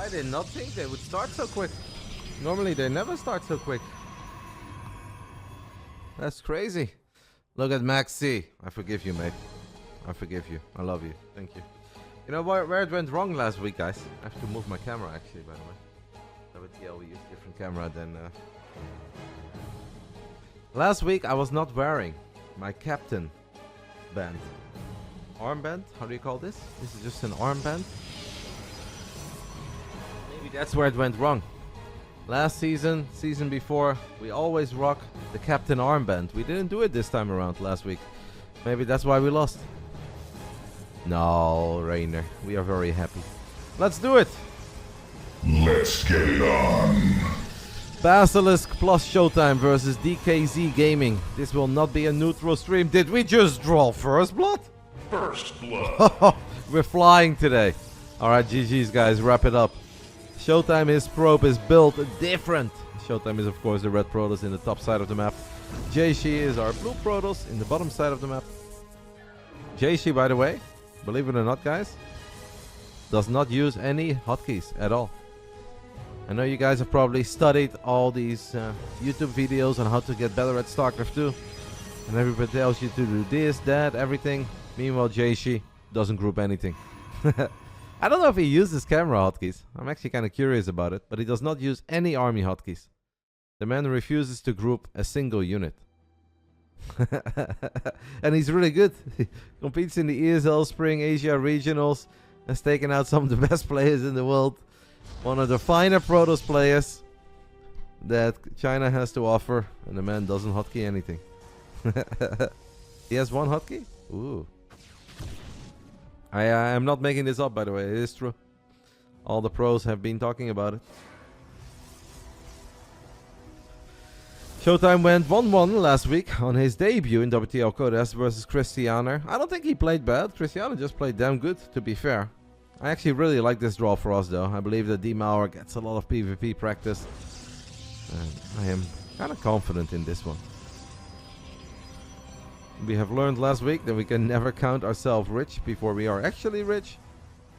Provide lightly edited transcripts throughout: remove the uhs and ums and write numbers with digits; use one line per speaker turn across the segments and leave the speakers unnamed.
I did not think they would start so quick. Normally they never start so quick. That's crazy. Look at Max C. I forgive you, mate. I forgive you. I love you. Thank you. You know where it went wrong last week, guys? I have to move my camera, actually, by the way. WTL, we use a different camera than... Last week, I was not wearing my captain band. Armband? How do you call this? This is just an armband? Maybe that's where it went wrong. Last season before, we always rock the captain armband. We didn't do it this time around last week. Maybe that's why we lost. No, Reynor. We are very happy. Let's do it!
Let's get it on!
Basilisk plus ShoWTimE versus KaiZi Gaming. This will not be a neutral stream. Did we just draw first blood?
First blood!
We're flying today. Alright, GG's guys, wrap it up. ShoWTimE, his probe is built different. ShoWTimE is of course the red Protoss in the top side of the map. Jieshi is our blue Protoss in the bottom side of the map. Jieshi, by the way, believe it or not, guys, does not use any hotkeys at all. I know you guys have probably studied all these YouTube videos on how to get better at Starcraft 2. And everybody tells you to do this, that, everything. Meanwhile, Jieshi doesn't group anything. I don't know if he uses camera hotkeys. I'm actually kind of curious about it. But he does not use any army hotkeys. The man refuses to group a single unit. And he's really good. He competes in the ESL Spring Asia Regionals. Has taken out some of the best players in the world. One of the finer Protoss players that China has to offer. And the man doesn't hotkey anything. He has one hotkey? Ooh. I am not making this up, by the way. It is true. All the pros have been talking about it. ShoWTimE went 1-1 last week on his debut in WTL-Guest-Member versus Christianer. I don't think he played bad. Christianer just played damn good, to be fair. I actually really like this draw for us, though. I believe that D-Mauer gets a lot of PvP practice. And I am kind of confident in this one. We have learned last week that we can never count ourselves rich before we are actually rich.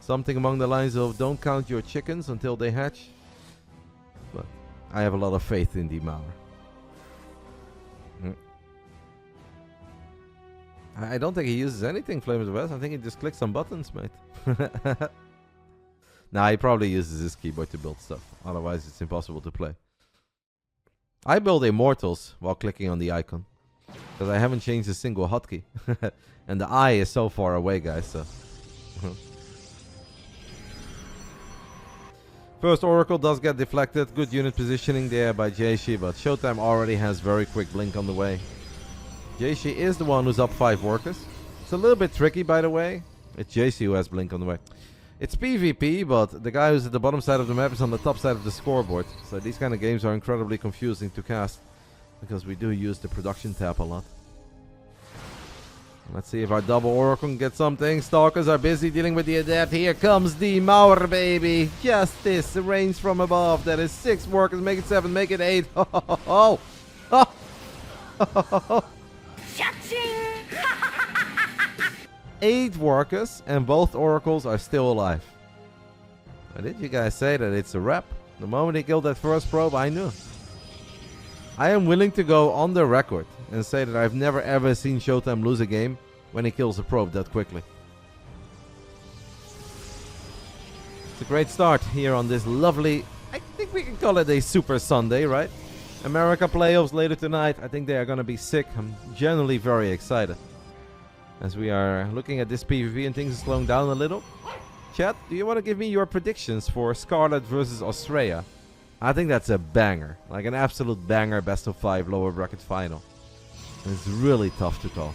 Something along the lines of don't count your chickens until they hatch. But I have a lot of faith in D-Mauer. I don't think he uses anything, Flame of the West. I think he just clicks some buttons, mate. Nah, he probably uses his keyboard to build stuff. Otherwise, it's impossible to play. I build Immortals while clicking on the icon. Because I haven't changed a single hotkey. And the eye is so far away, guys. So. First Oracle does get deflected. Good unit positioning there by Jieshi. But ShoWTimE already has very quick blink on the way. Jieshi is the one who's up 5 workers. It's a little bit tricky, by the way. It's Jieshi who has blink on the way. It's PvP, but the guy who's at the bottom side of the map is on the top side of the scoreboard. So these kind of games are incredibly confusing to cast. Because we do use the production tab a lot. Let's see if our double Oracle can get something. Stalkers are busy dealing with the Adept. Here comes the Mauer, baby. Justice, the range from above. That is 6 workers. Make it 7, make it 8. Oh, oh, oh. 8 workers and both Oracles are still alive. Now, did you guys say that it's a wrap? The moment he killed that first probe, I knew. I am willing to go on the record and say that I've never ever seen ShoWTimE lose a game when he kills a probe that quickly. It's a great start here on this lovely, I think we can call it a Super Sunday, right? America playoffs later tonight. I think they are going to be sick. I'm generally very excited. As we are looking at this PvP and things are slowing down a little. Chat, do you want to give me your predictions for Scarlet versus Australia? I think that's a banger. Like an absolute banger best of 5 lower bracket final. And it's really tough to call.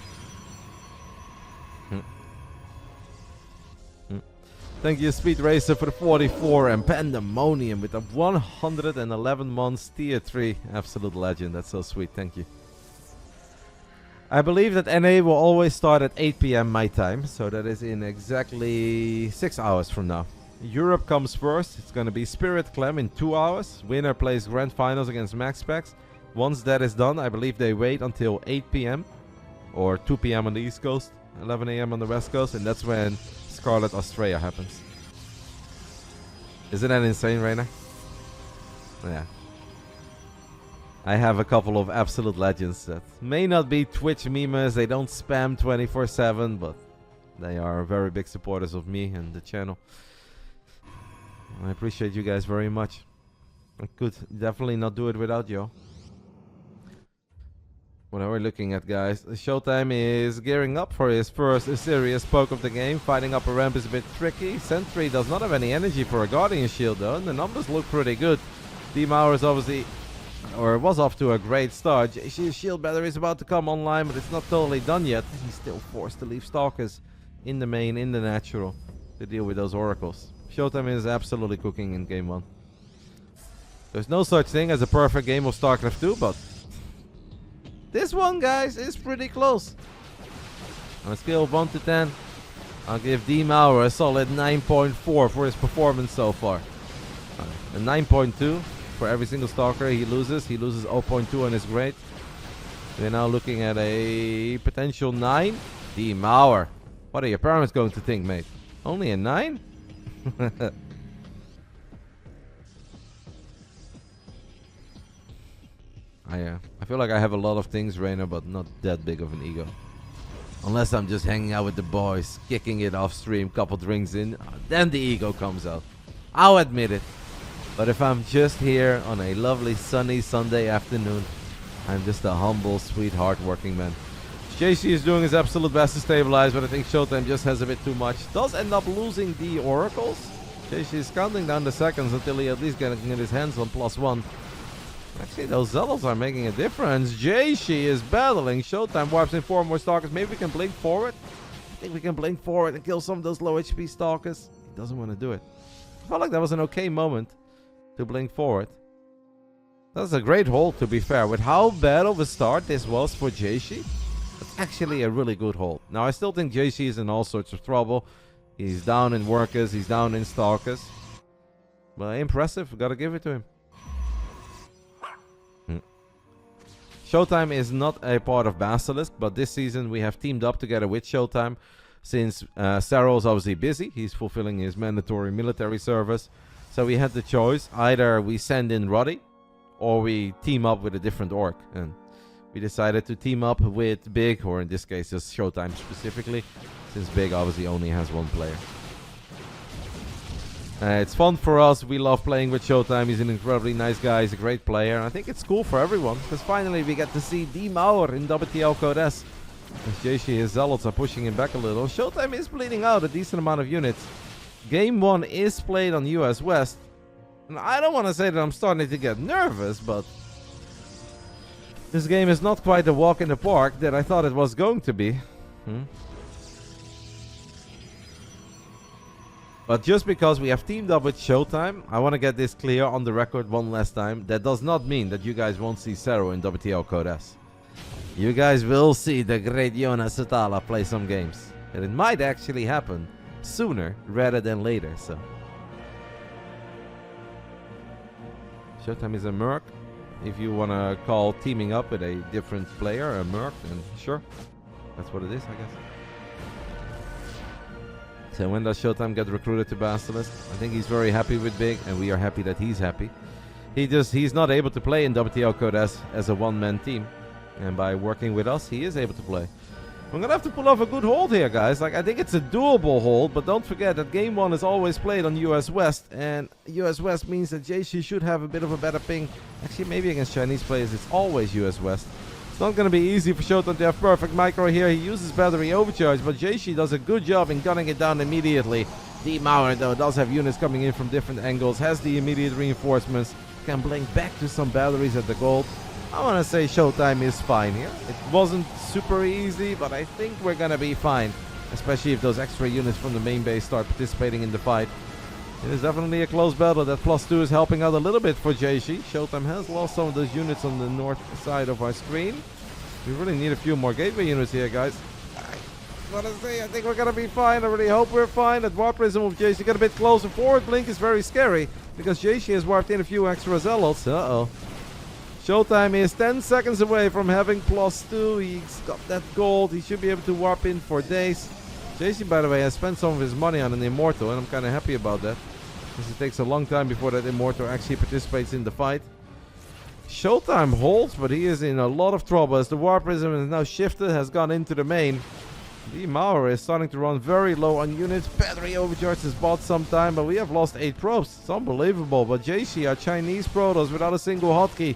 Thank you, Speed Racer, for the 44 and Pandemonium with the 111 months tier 3. Absolute legend. That's so sweet. Thank you. I believe that NA will always start at 8 PM my time. So that is in exactly 6 hours from now. Europe comes first. It's going to be Spirit Clem in 2 hours. Winner plays Grand Finals against Max Specs. Once that is done, I believe they wait until 8 PM. Or 2 PM on the East Coast. 11 AM on the West Coast. And that's when Scarlet Australia happens. Isn't that insane, Reynor? Yeah. I have a couple of absolute legends that may not be Twitch memers. They don't spam 24/7, but they are very big supporters of me and the channel. I appreciate you guys very much. I could definitely not do it without you. What are we looking at, guys? ShoWTimE is gearing up for his first serious poke of the game. Fighting up a ramp is a bit tricky. Sentry does not have any energy for a Guardian Shield though, and the numbers look pretty good. D-Mauer is obviously, or was off to a great start. Jieshi shield battery is about to come online, but it's not totally done yet. He's still forced to leave Stalkers in the main, in the natural, to deal with those oracles. ShoWTimE is absolutely cooking in game 1. There's no such thing as a perfect game of Starcraft 2, but this one, guys, is pretty close. On a scale of 1 to 10, I'll give D-Mauer a solid 9.4 for his performance so far. A 9.2 for every single Stalker he loses. He loses 0.2 on his grade. We're now looking at a potential 9. D-Mauer. What are your parents going to think, mate? Only a 9? I feel like I have a lot of things, Reynor, but not that big of an ego. Unless I'm just hanging out with the boys, kicking it off stream, couple drinks in, then the ego comes out. I'll admit it. But if I'm just here on a lovely sunny Sunday afternoon, I'm just a humble, sweet, hard-working man. Jieshi is doing his absolute best to stabilize, but I think ShoWTimE just has a bit too much. Does end up losing the oracles. Jieshi is counting down the seconds until he at least can get his hands on +1. Actually, those Zealots are making a difference. Jieshi is battling. ShoWTimE wipes in 4 more Stalkers. Maybe we can blink forward. I think we can blink forward and kill some of those low HP Stalkers. He doesn't want to do it. I felt like that was an okay moment to blink forward. That's a great hold, to be fair. With how bad of a start this was for Jieshi, it's actually a really good hold. Now, I still think Jieshi is in all sorts of trouble. He's down in workers. He's down in Stalkers. But impressive. Gotta give it to him. ShoWTimE is not a part of Basilisk, but this season we have teamed up together with ShoWTimE. Since Serral is obviously busy, he's fulfilling his mandatory military service. So we had the choice, either we send in Roddy, or we team up with a different orc. And we decided to team up with Big, or in this case just ShoWTimE specifically, since Big obviously only has 1 player. It's fun for us. We love playing with ShoWTimE. He's an incredibly nice guy. He's a great player. And I think it's cool for everyone, because finally we get to see D-Mauer in WTL-Guest-Member. As Jieshi, his Zealots are pushing him back a little. ShoWTimE is bleeding out a decent amount of units. Game 1 is played on US West. And I don't want to say that I'm starting to get nervous, but this game is not quite the walk in the park that I thought it was going to be. But just because we have teamed up with ShoWTimE, I want to get this clear on the record one last time. That does not mean that you guys won't see Serral in WTL-Guest-Member. You guys will see the great Jonas Sutala play some games. And it might actually happen sooner rather than later, so. ShoWTimE is a Merc. If you want to call teaming up with a different player a Merc, then sure. That's what it is, I guess. So when does ShoWTimE get recruited to Basilisk? I think he's very happy with Big, and we are happy that he's happy. He's not able to play in WTL-Guest as a one-man team. And by working with us, he is able to play. I'm going to have to pull off a good hold here, guys. Like, I think it's a doable hold, but don't forget that Game 1 is always played on US West. And US West means that Jieshi should have a bit of a better ping. Actually, maybe against Chinese players, it's always US West. It's not going to be easy for ShoWTimE to have perfect micro here. He uses battery overcharge, but Jieshi does a good job in gunning it down immediately. D-Mauer, though, does have units coming in from different angles, has the immediate reinforcements, can blink back to some batteries at the gold. I want to say ShoWTimE is fine here. It wasn't super easy, but I think we're going to be fine, especially if those extra units from the main base start participating in the fight. It is definitely a close battle. That +2 is helping out a little bit for Jieshi. ShoWTimE has lost some of those units on the north side of our screen. We really need a few more gateway units here, guys. I want to say, I think we're going to be fine. I really hope we're fine. That Warp Prism of Jieshi get a bit closer. Forward blink is very scary, because Jieshi has warped in a few extra Zealots. Uh-oh. ShoWTimE is 10 seconds away from having +2. He's got that gold. He should be able to warp in for days. Jieshi, by the way, has spent some of his money on an Immortal, and I'm kind of happy about that. Because it takes a long time before that Immortal actually participates in the fight. ShoWTimE holds, but he is in a lot of trouble as the War Prism is now shifted, has gone into the main. Mauer is starting to run very low on units. Battery overcharge has bought some time, but we have lost 8 probes. It's unbelievable. But Jieshi, our Chinese Protoss, without a single hotkey,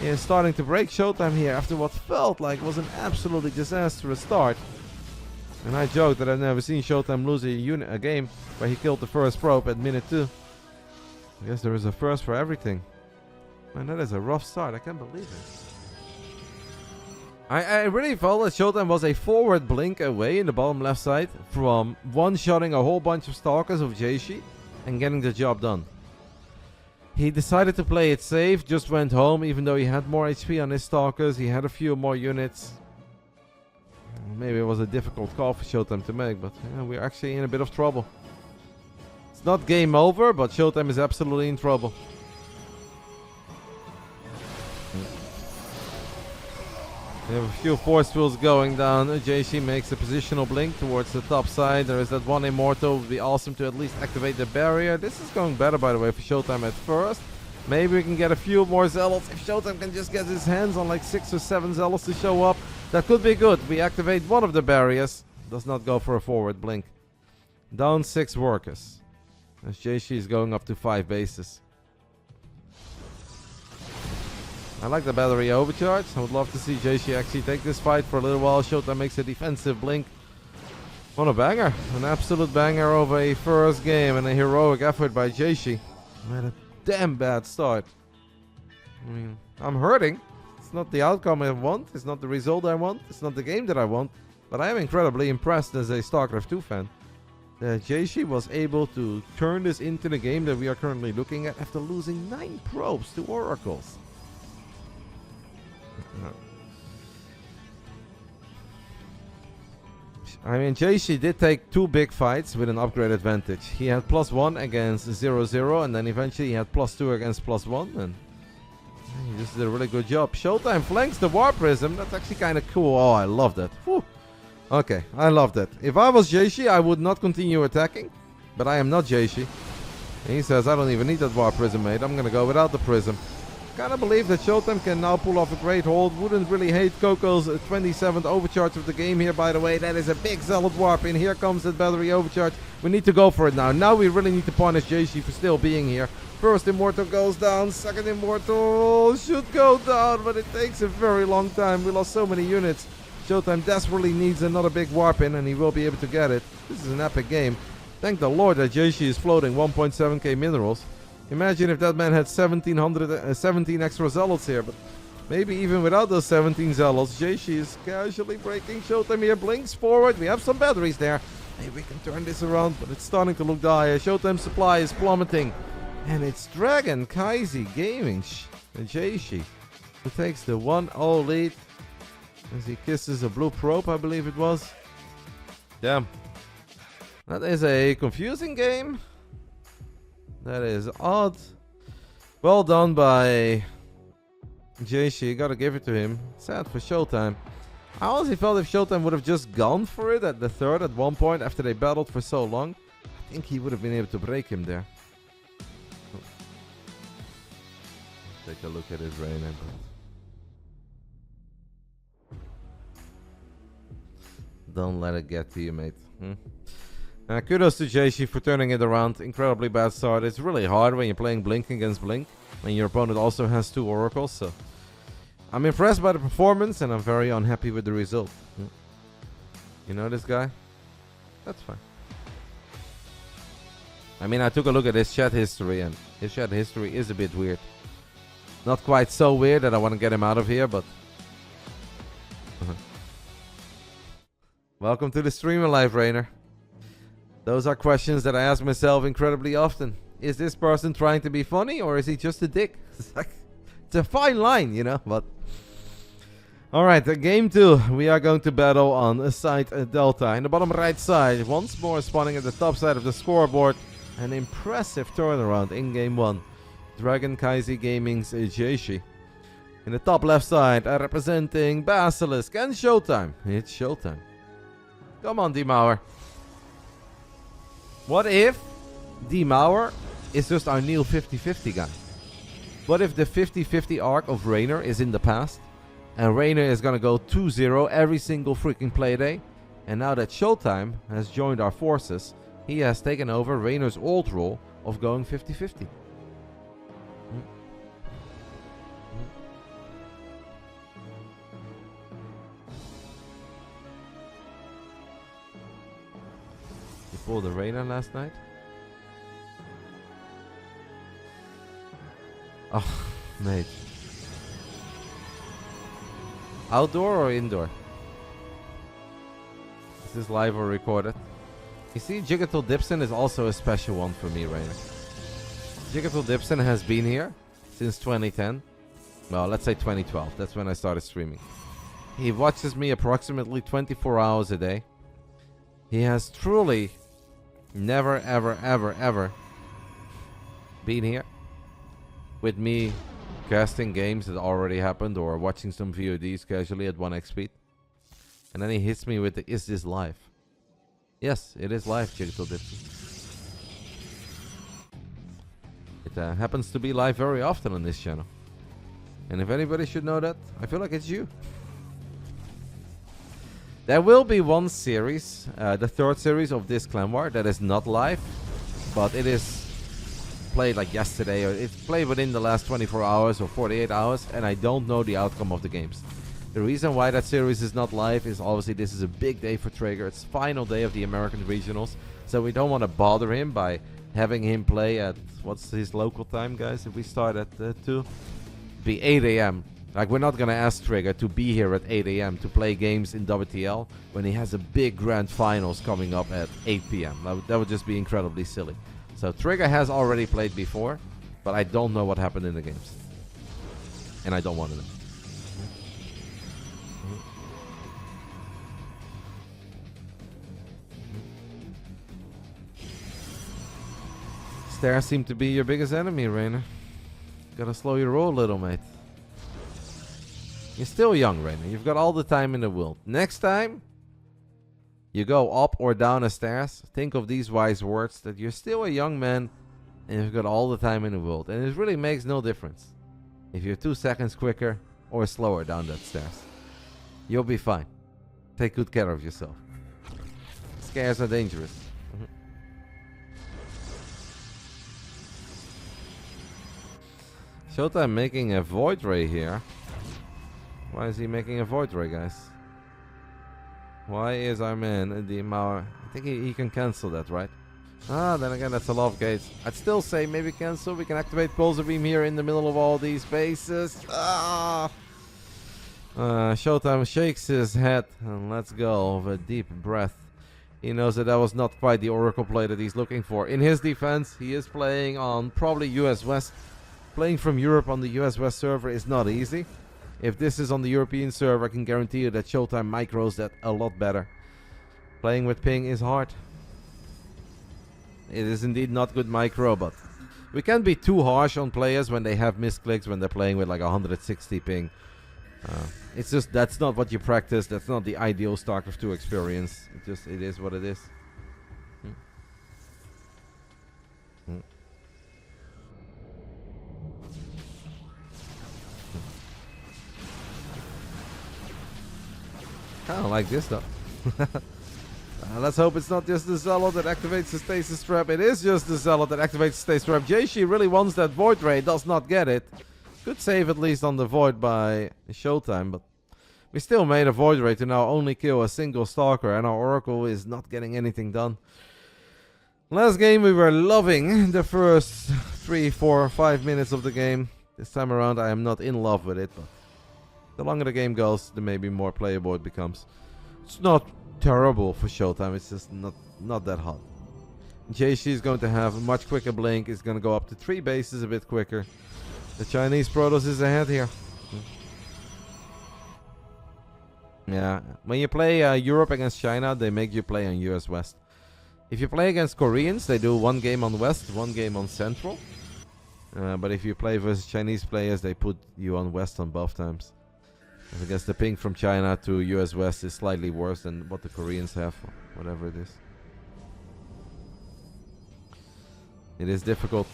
is starting to break ShoWTimE here after what felt like was an absolutely disastrous start. And I joked that I've never seen ShoWTimE lose a game where he killed the first probe at minute 2. I guess there is a first for everything. Man, that is a rough start. I can't believe it. I really felt that ShoWTimE was a forward blink away in the bottom left side from one-shotting a whole bunch of Stalkers of Jieshi and getting the job done. He decided to play it safe, just went home even though he had more HP on his Stalkers, he had a few more units. Maybe it was a difficult call for ShoWTimE to make, but yeah, we're actually in a bit of trouble. It's not game over, but ShoWTimE is absolutely in trouble. We have a few force fields going down. Jieshi makes a positional blink towards the top side. There is that one Immortal. It would be awesome to at least activate the barrier. This is going better, by the way, for ShoWTimE at first. Maybe we can get a few more Zealots. If ShoWTimE can just get his hands on like 6 or 7 Zealots to show up, that could be good. We activate one of the barriers. Does not go for a forward blink. Down 6 workers. As Jieshi is going up to 5 bases. I like the battery overcharge. I would love to see Jieshi actually take this fight for a little while. ShoWTimE makes a defensive blink. What a banger. An absolute banger of a first game and a heroic effort by Jieshi. We had a damn bad start. I mean, I'm hurting. It's not the outcome I want. It's not the result I want. It's not the game that I want. But I am incredibly impressed as a Starcraft 2 fan that Jieshi was able to turn this into the game that we are currently looking at after losing 9 probes to Oracles. No. I mean, Jieshi did take 2 big fights with an upgrade advantage. He had +1 against 0-0, and then eventually he had +2 against +1, and he just did a really good job. ShoWTimE flanks the War Prism. That's actually kind of cool. Oh, I love that. Whew. Okay, I love that. If I was Jieshi, I would not continue attacking, but I am not Jieshi. And he says, I don't even need that War Prism, mate. I'm going to go without the Prism. Kind of believe that ShoWTimE can now pull off a great hold. Wouldn't really hate Coco's 27th overcharge of the game here, by the way. That is a big Zealot warp in. Here comes that battery overcharge. We need to go for it now. Now we really need to punish Jieshi for still being here. First Immortal goes down. Second Immortal should go down, but it takes a very long time. We lost so many units. ShoWTimE desperately needs another big warp in, and he will be able to get it. This is an epic game. Thank the Lord that Jieshi is floating 1.7k minerals. Imagine if that man had 17 extra Zealots here, but maybe even without those 17 Zealots, Jieshi is casually breaking. ShoWTimE here blinks forward. We have some batteries there. Maybe we can turn this around, but it's starting to look dire. ShoWTime's supply is plummeting. And it's Dragon KaiZi Gaming Jieshi who takes the 1-0 lead as he kisses a blue probe, I believe it was. Damn. That is a confusing game. That is odd. Well done by Jieshi. Gotta give it to him. Sad for ShoWTimE. I honestly felt if ShoWTimE would have just gone for it at the third at one point after they battled for so long, I think he would have been able to break him there. Take a look at his Reynor. Don't let it get to you, mate. Kudos to Jieshi for turning it around. Incredibly bad start. It's really hard when you're playing Blink against Blink, and your opponent also has 2 Oracles. So I'm impressed by the performance, and I'm very unhappy with the result. You know this guy? That's fine. I mean, I took a look at his chat history, and his chat history is a bit weird. Not quite so weird that I want to get him out of here, but... Welcome to the streamer life, Reynor. Those are questions that I ask myself incredibly often. Is this person trying to be funny, or is he just a dick? It's a fine line, you know, but... Alright, game 2. We are going to battle on side Delta. In the bottom right side, once more spawning at the top side of the scoreboard. An impressive turnaround in game 1. Dragon KaiZi Gaming's Jieshi. In the top left side, representing BASILISK and ShoWTimE. It's ShoWTimE. Come on, Mauer. What if Mauer is just our new 50-50 guy. What if the 50-50 arc of Reynor is in the past, and Reynor is gonna go 2-0 every single freaking playday, and now that ShoWTimE has joined our forces, he has taken over Reynor's old role of going 50-50. You pulled the Reynor last night? Oh, mate. Outdoor or indoor? Is this live or recorded? You see, Jigatal Dipson is also a special one for me, Reynor. Jigatal Dipson has been here since 2010. Well, let's say 2012. That's when I started streaming. He watches me approximately 24 hours a day. He has truly never, ever, ever, ever been here with me casting games that already happened or watching some VODs casually at 1x speed. And then he hits me with the, is this live? Yes, it is live, Jigatal Dipson. It happens to be live very often on this channel. And if anybody should know that, I feel like it's you. There will be one series, the third series of this Clan War, that is not live, but it is played like yesterday, or it's played within the last 24 hours or 48 hours, and I don't know the outcome of the games. The reason why that series is not live is obviously this is a big day for Trigger. It's final day of the American regionals, so we don't want to bother him by having him play at, what's his local time, guys? If we start at 2, be 8 a.m. Like, we're not going to ask Trigger to be here at 8 a.m. to play games in WTL when he has a big grand finals coming up at 8 p.m. That would just be incredibly silly. So Trigger has already played before, but I don't know what happened in the games. And I don't want to know. Stairs seem to be your biggest enemy, Reynor. Gotta slow your roll a little, mate. You're still young, Reynor. You've got all the time in the world. Next time you go up or down a stairs, think of these wise words, that you're still a young man and you've got all the time in the world. And it really makes no difference if you're 2 seconds quicker or slower down that stairs. You'll be fine. Take good care of yourself. Scares are dangerous. ShoWTimE making a Void Ray here. Why is he making a Void Ray, guys? Why is our man the Mauer? I think he can cancel that, right? Ah, then again, that's a lot of gates. I'd still say maybe cancel. We can activate Pulsar Beam here in the middle of all these spaces. Ah! ShoWTimE shakes his head and lets go of a deep breath. He knows that was not quite the Oracle play that he's looking for. In his defense, he is playing on probably US West. Playing from Europe on the US West server is not easy. If this is on the European server, I can guarantee you that ShoWTimE micros that a lot better. Playing with ping is hard. It is indeed not good micro, but we can't be too harsh on players when they have misclicks, when they're playing with like 160 ping. It's just, that's not what you practice. That's not the ideal StarCraft 2 experience. It is what it is. Kind of like this though. Let's hope it's not just the Zealot that activates the Stasis Trap. It is just the Zealot that activates the Stasis Trap. Jieshi really wants that Void Ray, does not get it. Good save at least on the Void by ShoWTimE, but we still made a Void Ray to now only kill a single Stalker, and our Oracle is not getting anything done. Last game we were loving the first 3, 4, 5 minutes of the game. This time around I am not in love with it, but the longer the game goes, the maybe more playable it becomes. It's not terrible for ShoWTimE, it's just not that hot. Jieshi is going to have a much quicker blink, it's going to go up to 3 bases a bit quicker. The Chinese Protoss is ahead here. Yeah, when you play Europe against China, they make you play on US West. If you play against Koreans, they do 1 game on West, 1 game on Central. But if you play versus Chinese players, they put you on West on both times. I guess the ping from China to US West is slightly worse than what the Koreans have, whatever it is. It is difficult.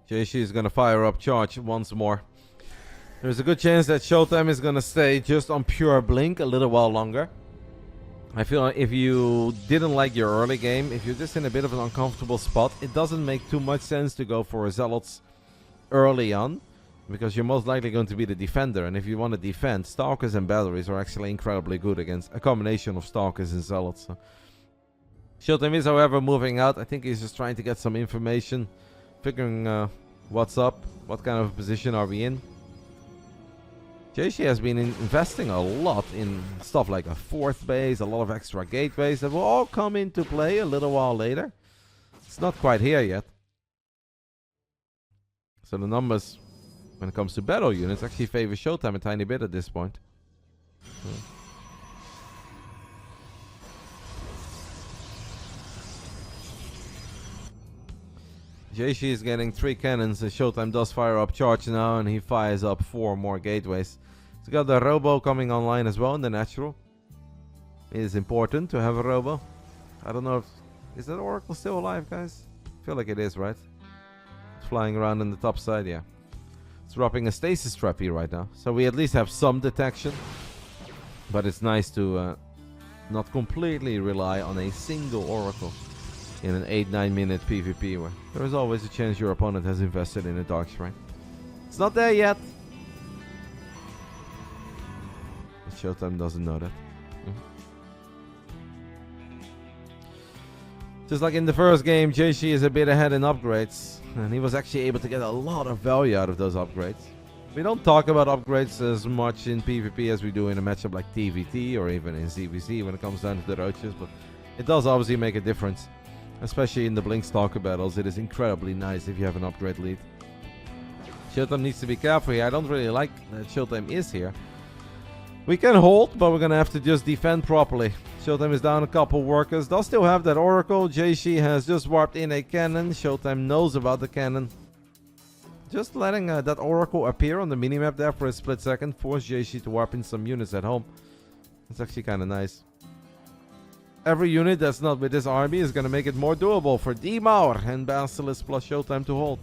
Jieshi is going to fire up charge once more. There's a good chance that ShoWTimE is going to stay just on pure blink a little while longer. I feel like if you didn't like your early game, if you're just in a bit of an uncomfortable spot, it doesn't make too much sense to go for a Zealots early on, because you're most likely going to be the defender. And if you want to defend, Stalkers and Batteries are actually incredibly good against a combination of Stalkers and Zealots. So ShoWTimE is, however, moving out. I think he's just trying to get some information, figuring what's up, what kind of position are we in. Jieshi has been investing a lot in stuff like a 4th base, a lot of extra gateways that will all come into play a little while later. It's not quite here yet. So the numbers, when it comes to battle units, actually favor ShoWTimE a tiny bit at this point. Jieshi is getting 3 cannons, and ShoWTimE does fire up charge now, and he fires up 4 more gateways. He's got the Robo coming online as well in the natural. It is important to have a Robo. I don't know if... Is that Oracle still alive, guys? I feel like it is, right? It's flying around on the top side, yeah. It's dropping a stasis trap here right now. So we at least have some detection. But it's nice to not completely rely on a single Oracle in an 8-9 minute PvP where there is always a chance your opponent has invested in a Dark Shrine. It's not there yet. ShoWTimE doesn't know that. Just like in the first game, Jieshi is a bit ahead in upgrades, and he was actually able to get a lot of value out of those upgrades. We don't talk about upgrades as much in PvP as we do in a matchup like TVT or even in ZVZ when it comes down to the roaches, but it does obviously make a difference. Especially in the Blink Stalker battles, it is incredibly nice if you have an upgrade lead. ShoWTimE needs to be careful here. I don't really like that ShoWTimE is here. We can hold, but we're going to have to just defend properly. ShoWTimE is down a couple workers. Does still have that Oracle. Jieshi has just warped in a cannon. ShoWTimE knows about the cannon. Just letting that Oracle appear on the minimap there for a split second forced Jieshi to warp in some units at home. It's actually kind of nice. Every unit that's not with this army is going to make it more doable for D-Mauer and Basilisk plus ShoWTimE to hold.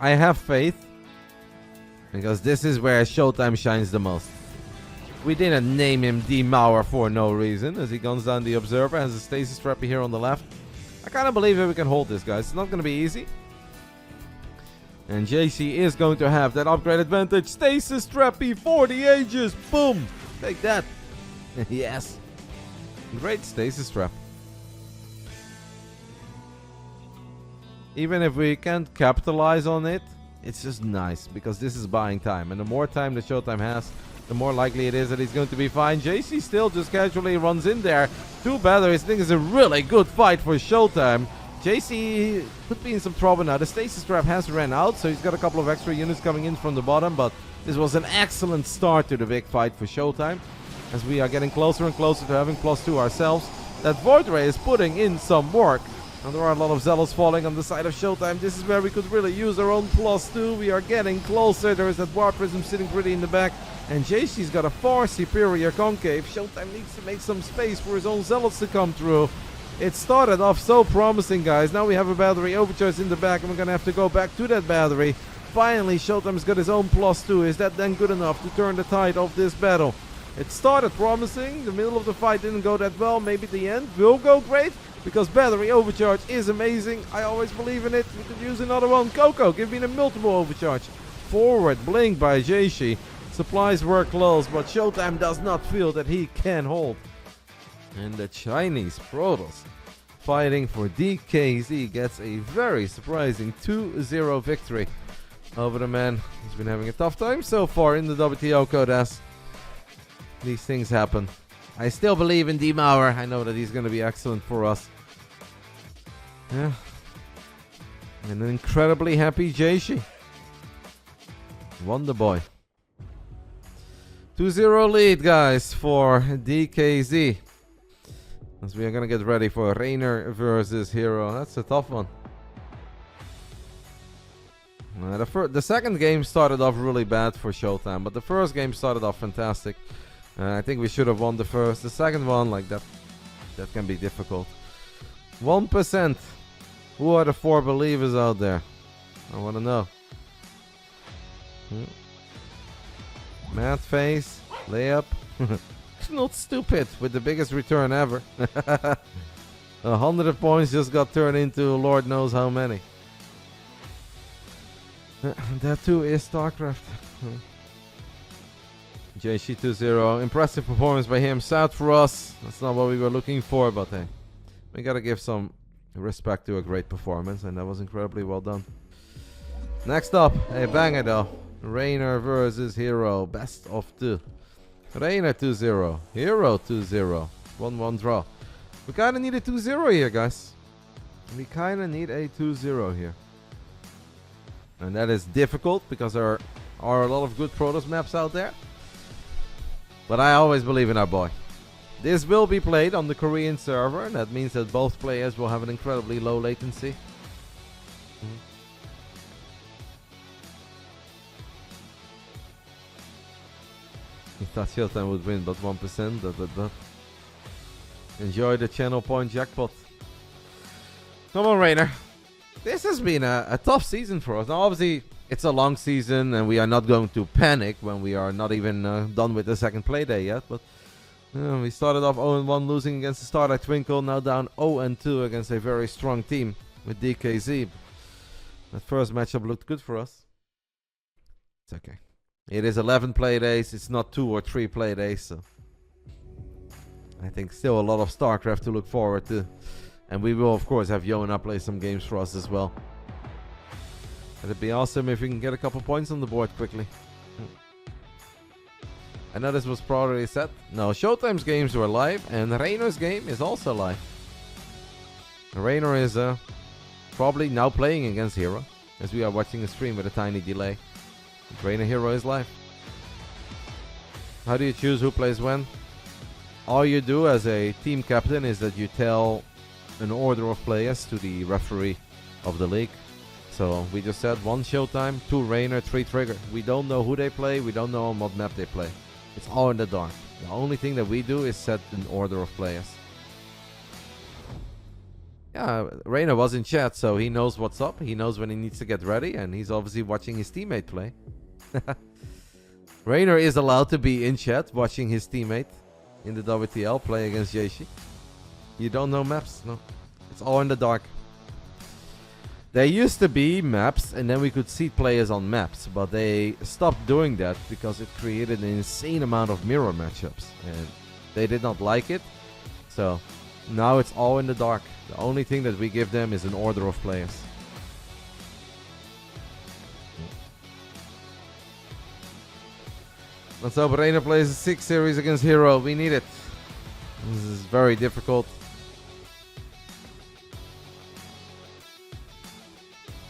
I have faith, because this is where ShoWTimE shines the most. We didn't name him D-Mauer for no reason, as he guns down the Observer, has a stasis trap here on the left. I kind of believe that we can hold this, guys. It's not going to be easy. And Jieshi is going to have that upgrade advantage. Stasis trappy for the ages. Boom. Take that. Yes. Great stasis trap. Even if we can't capitalize on it, it's just nice, because this is buying time. And the more time that ShoWTimE has, the more likely it is that he's going to be fine. Jieshi still just casually runs in there. 2 batteries. I think it's a really good fight for ShoWTimE. Jieshi could be in some trouble now. The stasis trap has ran out, so he's got a couple of extra units coming in from the bottom, but this was an excellent start to the big fight for ShoWTimE, as we are getting closer and closer to having +2 ourselves. That Void Ray is putting in some work. And there are a lot of Zealots falling on the side of ShoWTimE. This is where we could really use our own +2. We are getting closer. There is that War Prism sitting pretty in the back. And Jieshi's got a far superior concave. ShoWTimE needs to make some space for his own Zealots to come through. It started off so promising, guys. Now we have a battery overcharge in the back, and we're going to have to go back to that battery. Finally, ShoWTime's got his own +2. Is that then good enough to turn the tide of this battle? It started promising. The middle of the fight didn't go that well. Maybe the end will go great, because battery overcharge is amazing. I always believe in it. We could use another one. Coco, give me the multiple overcharge. Forward blink by Jieshi. Supplies were close, but ShoWTimE does not feel that he can hold. And the Chinese Protoss, fighting for DKZ, gets a very surprising 2-0 victory over the man who's been having a tough time so far in the WTL code. As these things happen. I still believe in Demauer. I know that he's going to be excellent for us. Yeah. And an incredibly happy Jieshi. Wonder Boy. 2-0 lead, guys, for DKZ. As we are going to get ready for Reynor versus Hero. That's a tough one. The second game started off really bad for ShoWTimE, but the first game started off fantastic. I think we should have won the first. The second one, like that can be difficult. 1%. Who are the 4 believers out there? I want to know. Mad face, layup. Not stupid with the biggest return ever. 100 points just got turned into Lord knows how many. That too is Starcraft. Jieshi 2-0. Impressive performance by him. Sad for us. That's not what we were looking for, but hey, we gotta give some respect to a great performance, and that was incredibly well done. Next up, a banger though. Reynor versus Hero. Best of 2. Reynor 2-0. Hero 2-0. 1-1 draw. We kinda need a 2-0 here, guys. We kinda need a 2-0 here. And that is difficult because there are a lot of good Protoss maps out there. But I always believe in our boy. This will be played on the Korean server, and that means that both players will have an incredibly low latency. He thought ShoWTimE would win, but 1%. Enjoy the channel point jackpot. Come on, Reynor. This has been a tough season for us. Now, obviously, it's a long season, and we are not going to panic when we are not even done with the second playday yet. But we started off 0-1, losing against the Starlight Twinkle. Now down 0-2 against a very strong team with DKZ. That first matchup looked good for us. It's okay. It is 11 playdays. It's not 2 or 3 playdays. So I think still a lot of Starcraft to look forward to. And we will, of course, have Yona play some games for us as well. It'd be awesome if we can get a couple points on the board quickly. I know this was probably set. No, ShoWTimE's games were live, and Reynor's game is also live. Reynor is probably now playing against Hero, as we are watching the stream with a tiny delay. Reynor Hero is live. How do you choose who plays when? All you do as a team captain is that you tell an order of players to the referee of the league. So we just said 1 ShoWTimE, 2 Reynor, 3 Trigger. We don't know who they play, we don't know on what map they play. It's all in the dark. The only thing that we do is set an order of players. Yeah, Reynor was in chat, so he knows what's up. He knows when he needs to get ready, and he's obviously watching his teammate play. Reynor is allowed to be in chat watching his teammate in the WTL play against Jieshi. You don't know maps? No. It's all in the dark. There used to be maps, and then we could see players on maps, but they stopped doing that because it created an insane amount of mirror matchups, and they did not like it. So now it's all in the dark. The only thing that we give them is an order of players. Let's hope Reynor plays a 6 series against Hero. We need it. This is very difficult.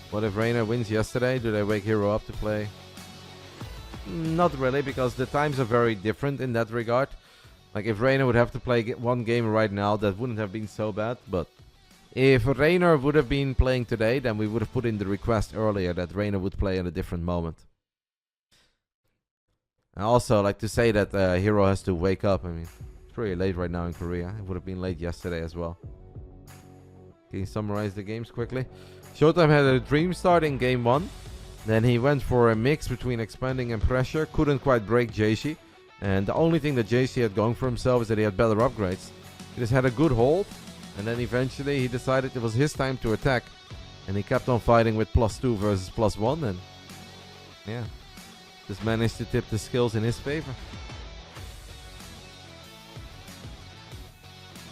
What if Reynor wins yesterday? Do they wake Hero up to play? Not really, because the times are very different in that regard. Like, if Reynor would have to play one game right now, that wouldn't have been so bad. But if Reynor would have been playing today, then we would have put in the request earlier that Reynor would play at a different moment. I also like to say that Hero has to wake up. I mean, it's pretty late right now in Korea. It would have been late yesterday as well. Can you summarize the games quickly? ShoWTimE had a dream start in game 1. Then he went for a mix between expanding and pressure. Couldn't quite break Jieshi. And the only thing that Jieshi had going for himself is that he had better upgrades. He just had a good hold. And then eventually he decided it was his time to attack. And he kept on fighting with +2 versus +1. And yeah, just managed to tip the skills in his favor.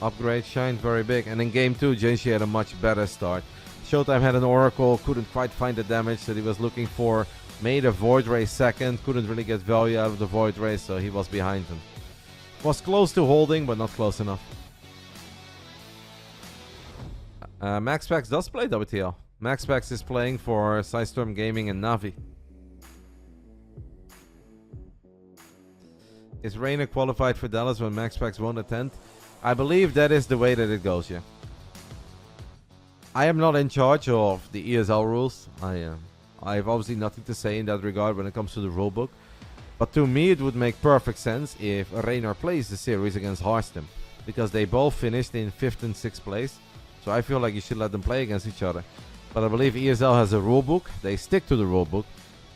Upgrade shined very big. And in game 2, Jieshi had a much better start. ShoWTimE had an Oracle, couldn't quite find the damage that he was looking for. Made a Void Ray second, couldn't really get value out of the Void Ray, so he was behind him. Was close to holding, but not close enough. MaxPax does play WTL. MaxPax is playing for Storm Gaming and Navi. Is Reynor qualified for Dallas when MaxPax won't attend? I believe that is the way that it goes, yeah. I am not in charge of the ESL rules. I have obviously nothing to say in that regard when it comes to the rulebook. But to me, it would make perfect sense if Reynor plays the series against RotterdaM, because they both finished in 5th and 6th place. So I feel like you should let them play against each other. But I believe ESL has a rulebook. They stick to the rulebook.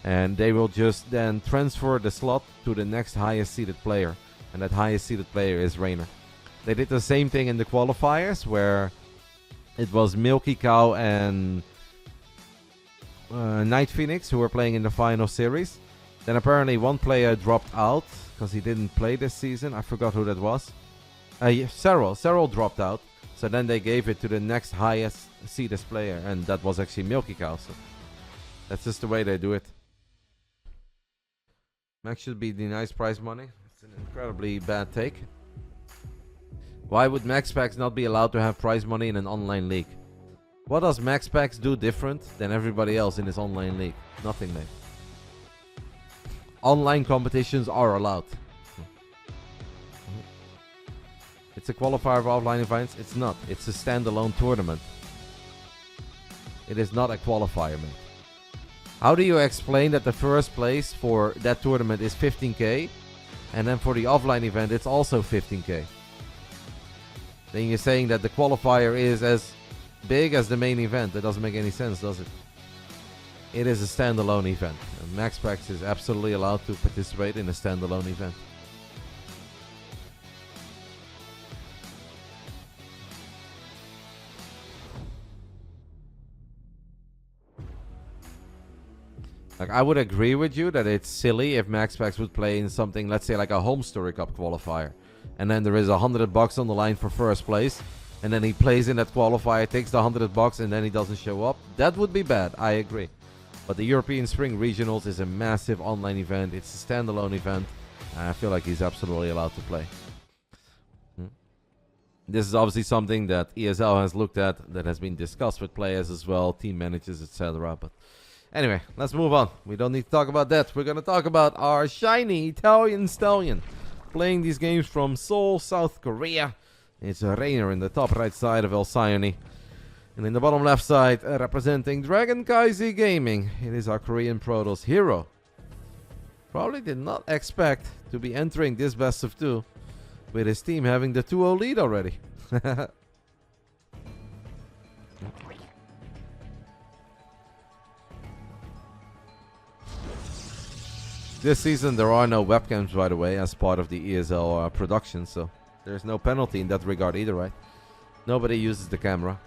And they will just then transfer the slot to the next highest seeded player. And that highest seeded player is Reynor. They did the same thing in the qualifiers, where it was Milky Cow and Night Phoenix who were playing in the final series. Then apparently one player dropped out because he didn't play this season. I forgot who that was. Yeah, Serral. Serral dropped out. So then they gave it to the next highest seeded player. And that was actually Milky Cow. So that's just the way they do it. Max should be denied prize money. It's an incredibly bad take. Why would MaxPax not be allowed to have prize money in an online league? What does MaxPax do different than everybody else in this online league? Nothing, mate. Online competitions are allowed. It's a qualifier of offline events. It's not. It's a standalone tournament. It is not a qualifier, mate. How do you explain that the first place for that tournament is 15k, and then for the offline event it's also 15k? Then you're saying that the qualifier is as big as the main event. That doesn't make any sense, does it? It is a standalone event. And MaxPax is absolutely allowed to participate in a standalone event. Like, I would agree with you that it's silly if MaxPax would play in something, let's say like a Home Story Cup qualifier. And then there is $100 on the line for first place. And then he plays in that qualifier, takes the $100 and then he doesn't show up. That would be bad, I agree. But the European Spring Regionals is a massive online event. It's a standalone event. I feel like he's absolutely allowed to play. This is obviously something that ESL has looked at, that has been discussed with players as well, team managers, etc. But anyway, let's move on. We don't need to talk about that. We're going to talk about our shiny Italian stallion playing these games from Seoul, South Korea. It's a Reynor in the top right side of Alcyone. And in the bottom left side, representing Dragon KaiZi Gaming, it is our Korean Protoss hero. Probably did not expect to be entering this best of 2 with his team having the 2-0 lead already. This season there are no webcams, by the way, as part of the ESL production, so there's no penalty in that regard either, right? Nobody uses the camera.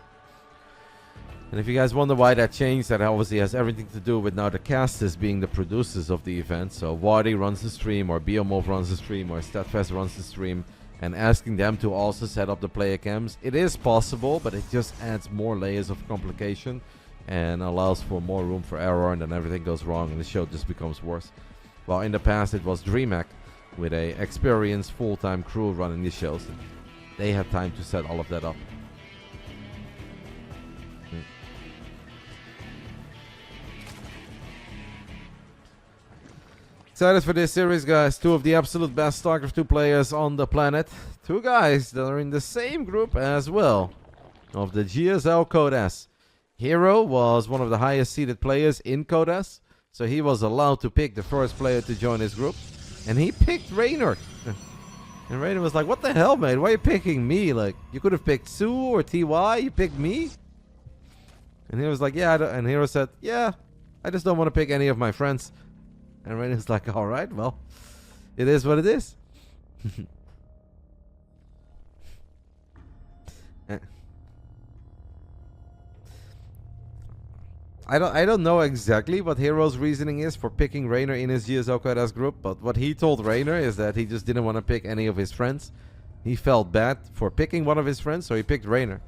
And if you guys wonder why that changed, that obviously has everything to do with now the casters being the producers of the event. So Wardy runs the stream, or Biomov runs the stream, or Statfest runs the stream, and asking them to also set up the player cams. It is possible, but it just adds more layers of complication and allows for more room for error, and then everything goes wrong and the show just becomes worse. While in the past it was DreamHack with a experienced full-time crew running the shows. They had time to set all of that up. Excited for this series, guys. 2 of the absolute best StarCraft 2 players on the planet. 2 guys that are in the same group as well of the GSL Code S. Hero was one of the highest seeded players in Code S, so he was allowed to pick the first player to join his group. And he picked Reynor. And Reynor was like, what the hell, mate? Why are you picking me? Like, you could have picked Sue or TY. You picked me? And he was like, yeah. And Hero said, yeah, I just don't want to pick any of my friends. And Reynor's like, alright, well, it is what it is. I don't know exactly what Hero's reasoning is for picking Reynor in his GSL Code S group, but what he told Reynor is that he just didn't want to pick any of his friends. He felt bad for picking one of his friends, so he picked Reynor.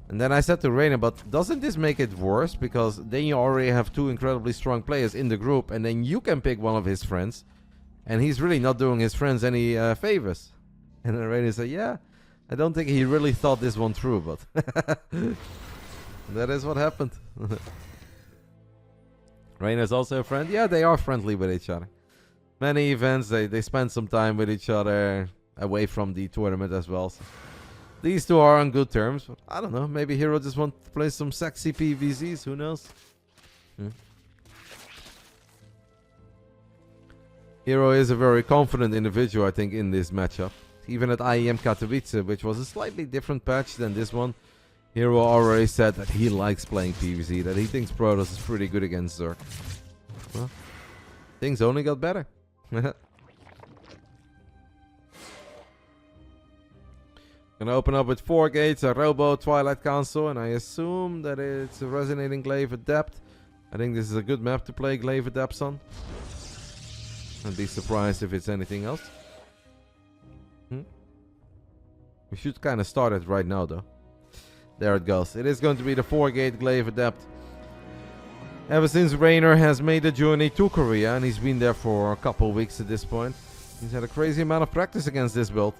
And then I said to Reynor, but doesn't this make it worse? Because then you already have 2 incredibly strong players in the group, and then you can pick one of his friends, and he's really not doing his friends any favors. And then Reynor said, yeah, I don't think he really thought this one through, but that is what happened. Reynor's also a friend. Yeah, they are friendly with each other. Many events, they spend some time with each other away from the tournament as well. So these two are on good terms. But I don't know. Maybe Hero just wants to play some sexy PVZs. Who knows? Hero is a very confident individual, I think, in this matchup. Even at IEM Katowice, which was a slightly different patch than this one, Hero already said that he likes playing PvZ, that he thinks Protoss is pretty good against Zerg. Well, things only got better. Gonna open up with 4 gates, a Robo, Twilight Council, and I assume that it's a Resonating Glaive Adept. I think this is a good map to play Glaive Adepts on. I'd be surprised if it's anything else. We should kind of start it right now, though. There it goes. It is going to be the 4-gate Glaive Adept. Ever since Reynor has made the journey to Korea, and he's been there for a couple weeks at this point, he's had a crazy amount of practice against this build.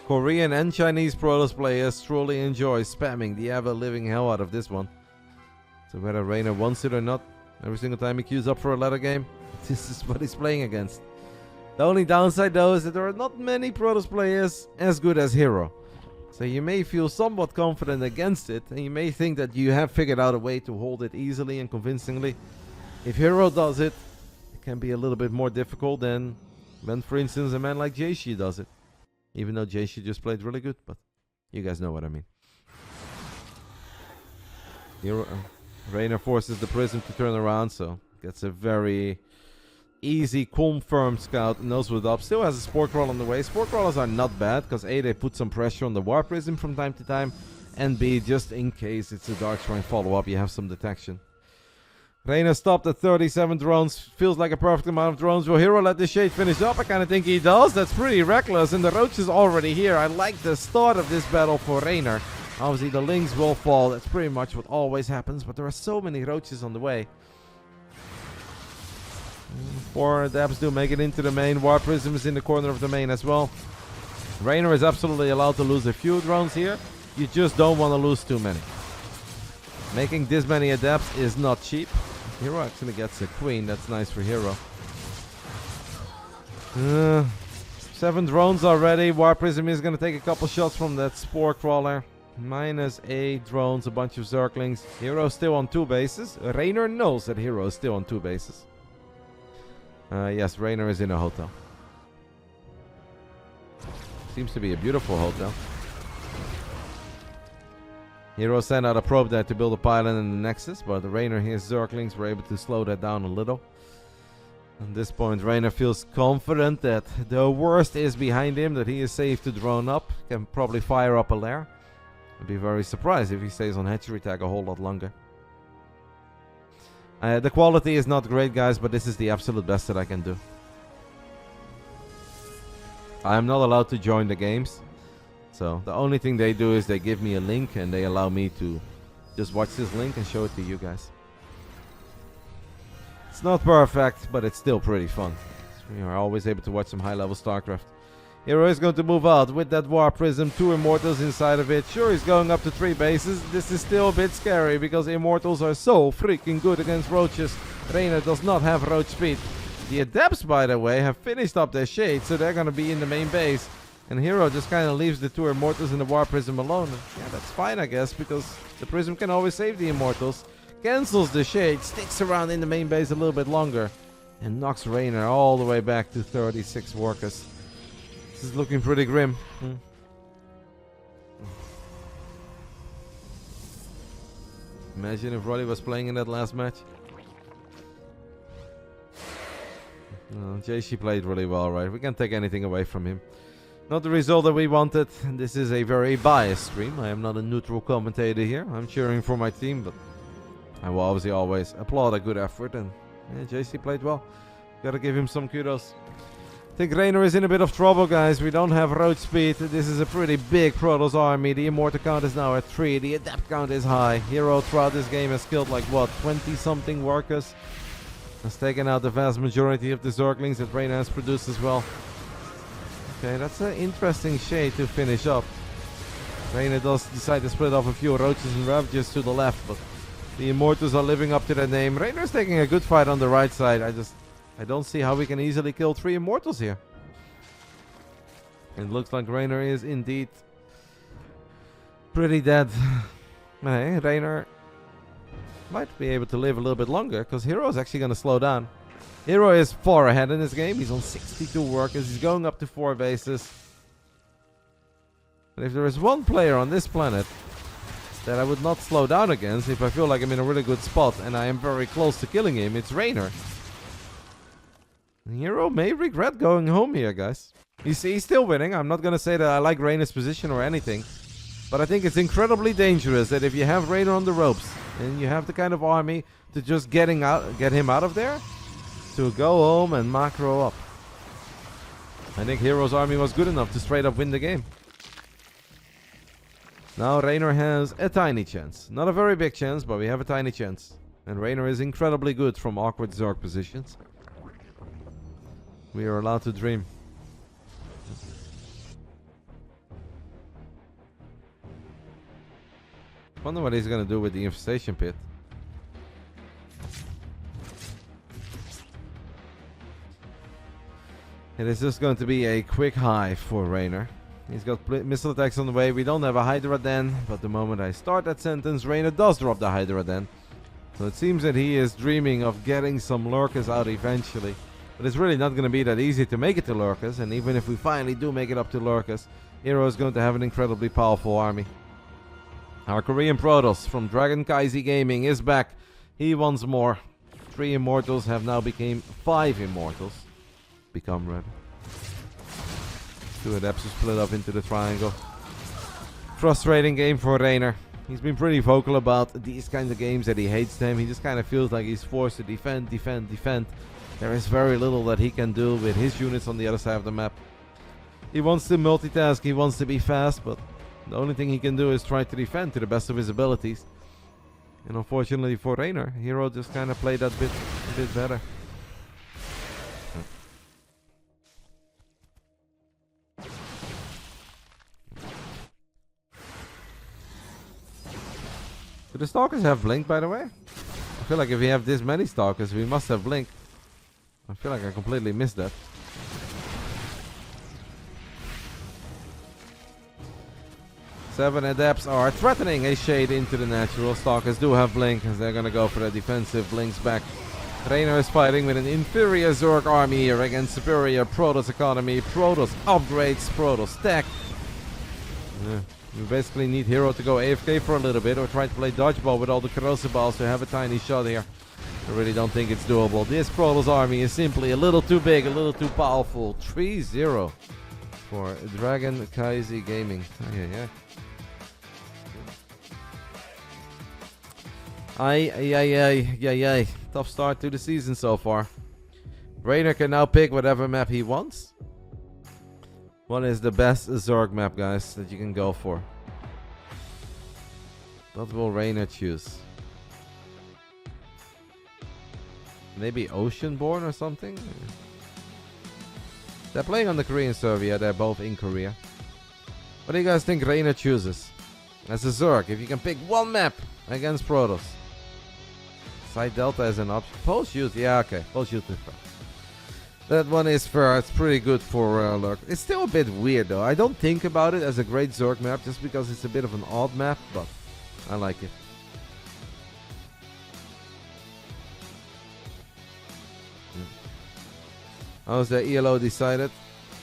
Korean and Chinese Protoss players truly enjoy spamming the ever-living hell out of this one. So whether Reynor wants it or not, every single time he queues up for a ladder game, this is what he's playing against. The only downside though is that there are not many Protoss players as good as Hero. So you may feel somewhat confident against it, and you may think that you have figured out a way to hold it easily and convincingly. If Hero does it, it can be a little bit more difficult than when, for instance, a man like Jieshi does it. Even though Jieshi just played really good, but you guys know what I mean. Hero, Reynor forces the Prism to turn around, so gets a very easy, confirmed scout. Nosewood up. Still has a Spore Crawl on the way. Spore Crawlers are not bad, because A, they put some pressure on the War Prism from time to time, and B, just in case it's a Dark Shrine follow-up, you have some detection. Reynor stopped at 37 drones. Feels like a perfect amount of drones. Will Hero let the Shade finish up? I kind of think he does. That's pretty reckless, and the Roach is already here. I like the start of this battle for Reynor. Obviously, the Lings will fall. That's pretty much what always happens, but there are so many Roaches on the way. 4 Adepts do make it into the main. War Prism is in the corner of the main as well. Reynor is absolutely allowed to lose a few drones here. You just don't want to lose too many. Making this many Adepts is not cheap. Hero actually gets a Queen. That's nice for Hero. 7 drones already. War Prism is going to take a couple shots from that Spore Crawler. -8 drones, a bunch of Zerglings. Hero still on 2 bases. Reynor knows that Hero is still on 2 bases. Yes, Reynor is in a hotel. Seems to be a beautiful hotel. Hero sent out a probe there to build a pylon in the Nexus, but the Reynor, his Zerglings were able to slow that down a little. At this point, Reynor feels confident that the worst is behind him, that he is safe to drone up. Can probably fire up a lair. I'd be very surprised if he stays on hatchery tag a whole lot longer. The quality is not great, guys, but this is the absolute best that I can do. I am not allowed to join the games. So the only thing they do is they give me a link and they allow me to just watch this link and show it to you guys. It's not perfect, but it's still pretty fun. We are always able to watch some high-level Starcraft. Hero is going to move out with that War Prism, 2 Immortals inside of it. Sure, he's going up to 3 bases. This is still a bit scary because Immortals are so freaking good against Roaches. Reynor does not have Roach speed. The Adepts, by the way, have finished up their Shade, so they're going to be in the main base. And Hero just kind of leaves the 2 Immortals and the War Prism alone. Yeah, that's fine, I guess, because the Prism can always save the Immortals. Cancels the Shade, sticks around in the main base a little bit longer, and knocks Reynor all the way back to 36 workers. This is looking pretty grim. Imagine if Roddy was playing in that last match. Jieshi played really well, right? We can't take anything away from him. Not the result that we wanted. This is a very biased stream. I am not a neutral commentator here. I'm cheering for my team, but I will obviously always applaud a good effort. And yeah, Jieshi played well. Gotta give him some kudos. I think Reynor is in a bit of trouble, guys. We don't have Roach speed. This is a pretty big Protoss army. The Immortal count is now at 3. The Adept count is high. Hero throughout this game has killed like, what, 20-something workers? Has taken out the vast majority of the Zerglings that Reynor has produced as well. Okay, that's an interesting shade to finish up. Reynor does decide to split off a few roaches and ravages to the left, but the Immortals are living up to their name. Reynor's taking a good fight on the right side. I don't see how we can easily kill 3 Immortals here. It looks like Reynor is indeed pretty dead. Hey, Reynor might be able to live a little bit longer, because Hero is actually going to slow down. Hero is far ahead in this game. He's on 62 workers. He's going up to 4 bases. But if there is one player on this planet that I would not slow down against if I feel like I'm in a really good spot and I am very close to killing him, it's Reynor. Hero may regret going home here, guys. You see, he's still winning. I'm not going to say that I like Reynor's position or anything. But I think it's incredibly dangerous that if you have Reynor on the ropes and you have the kind of army to just get him out of there, to go home and macro up. I think Hero's army was good enough to straight up win the game. Now Reynor has a tiny chance. Not a very big chance, but we have a tiny chance. And Reynor is incredibly good from awkward Zerg positions. We are allowed to dream. Wonder what he's gonna do with the infestation pit. It is just going to be a quick high for Reynor. He's got missile attacks on the way. We don't have a Hydra Den, but the moment I start that sentence, Reynor does drop the Hydra Den. So it seems that he is dreaming of getting some lurkers out eventually. But it's really not going to be that easy to make it to lurkers, and even if we finally do make it up to lurkers, Hero is going to have an incredibly powerful army. Our Korean Protoss from Dragon KaiZi Gaming is back. He wants more. 3 Immortals have now become 5 Immortals. Become ready. 2 Adepts are split up into the triangle. Frustrating game for Reynor. He's been pretty vocal about these kinds of games that he hates them. He just kind of feels like he's forced to defend. There is very little that he can do with his units on the other side of the map. He wants to multitask, he wants to be fast, but the only thing he can do is try to defend to the best of his abilities. And unfortunately for Reynor, Hero just kind of played that a bit better. Do the Stalkers have Blink, by the way? I feel like if we have this many Stalkers, we must have Blink. I feel like I completely missed that. Seven Adepts are threatening a shade into the natural. Stalkers do have Blink, as they're gonna go for the defensive Blinks back. Reynor is fighting with an inferior Zerg army here against superior Protoss economy. Protoss upgrades, Protoss tech. Yeah. We basically need Hero to go AFK for a little bit or try to play dodgeball with all the corrosive balls to have a tiny shot here. I really don't think it's doable. This Protoss army is simply a little too big, a little too powerful. 3-0 for Dragon KaiZi Gaming. Yeah. Ay. Tough start to the season so far. Reynor can now pick whatever map he wants. What is the best Zerg map, guys, that you can go for? What will Reynor choose? Maybe Oceanborn or something? They're playing on the Korean server, yeah, they're both in Korea. What do you guys think Reynor chooses? As a Zerg, if you can pick one map against Protoss. Side Delta is an option. Pulse Youth, yeah, okay. Pulse Youth is fair. That one is fair. It's pretty good for Lurk. It's still a bit weird though. I don't think about it as a great Zerg map just because it's a bit of an odd map, but I like it. How's the ELO decided?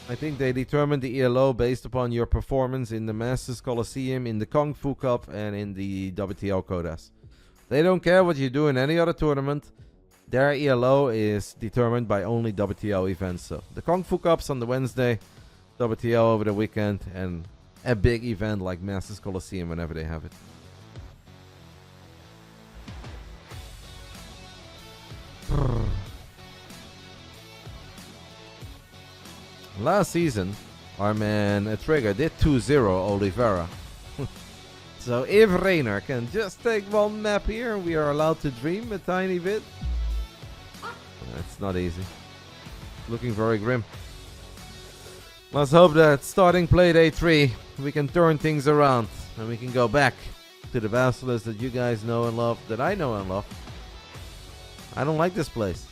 I think they determined the ELO based upon your performance in the Masters Coliseum, in the Kung Fu Cup, and in the WTL Codas. They don't care what you do in any other tournament. Their ELO is determined by only WTL events. So the Kung Fu Cups on the Wednesday, WTL over the weekend, and a big event like Masters Coliseum whenever they have it. Last season, our man Trigger did 2-0 Oliveira. So if Reynor can just take one map here, we are allowed to dream a tiny bit. That's not easy. Looking very grim. Let's hope that starting play day 3, we can turn things around and we can go back to the Basilisk that you guys know and love, that I know and love. I don't like this place.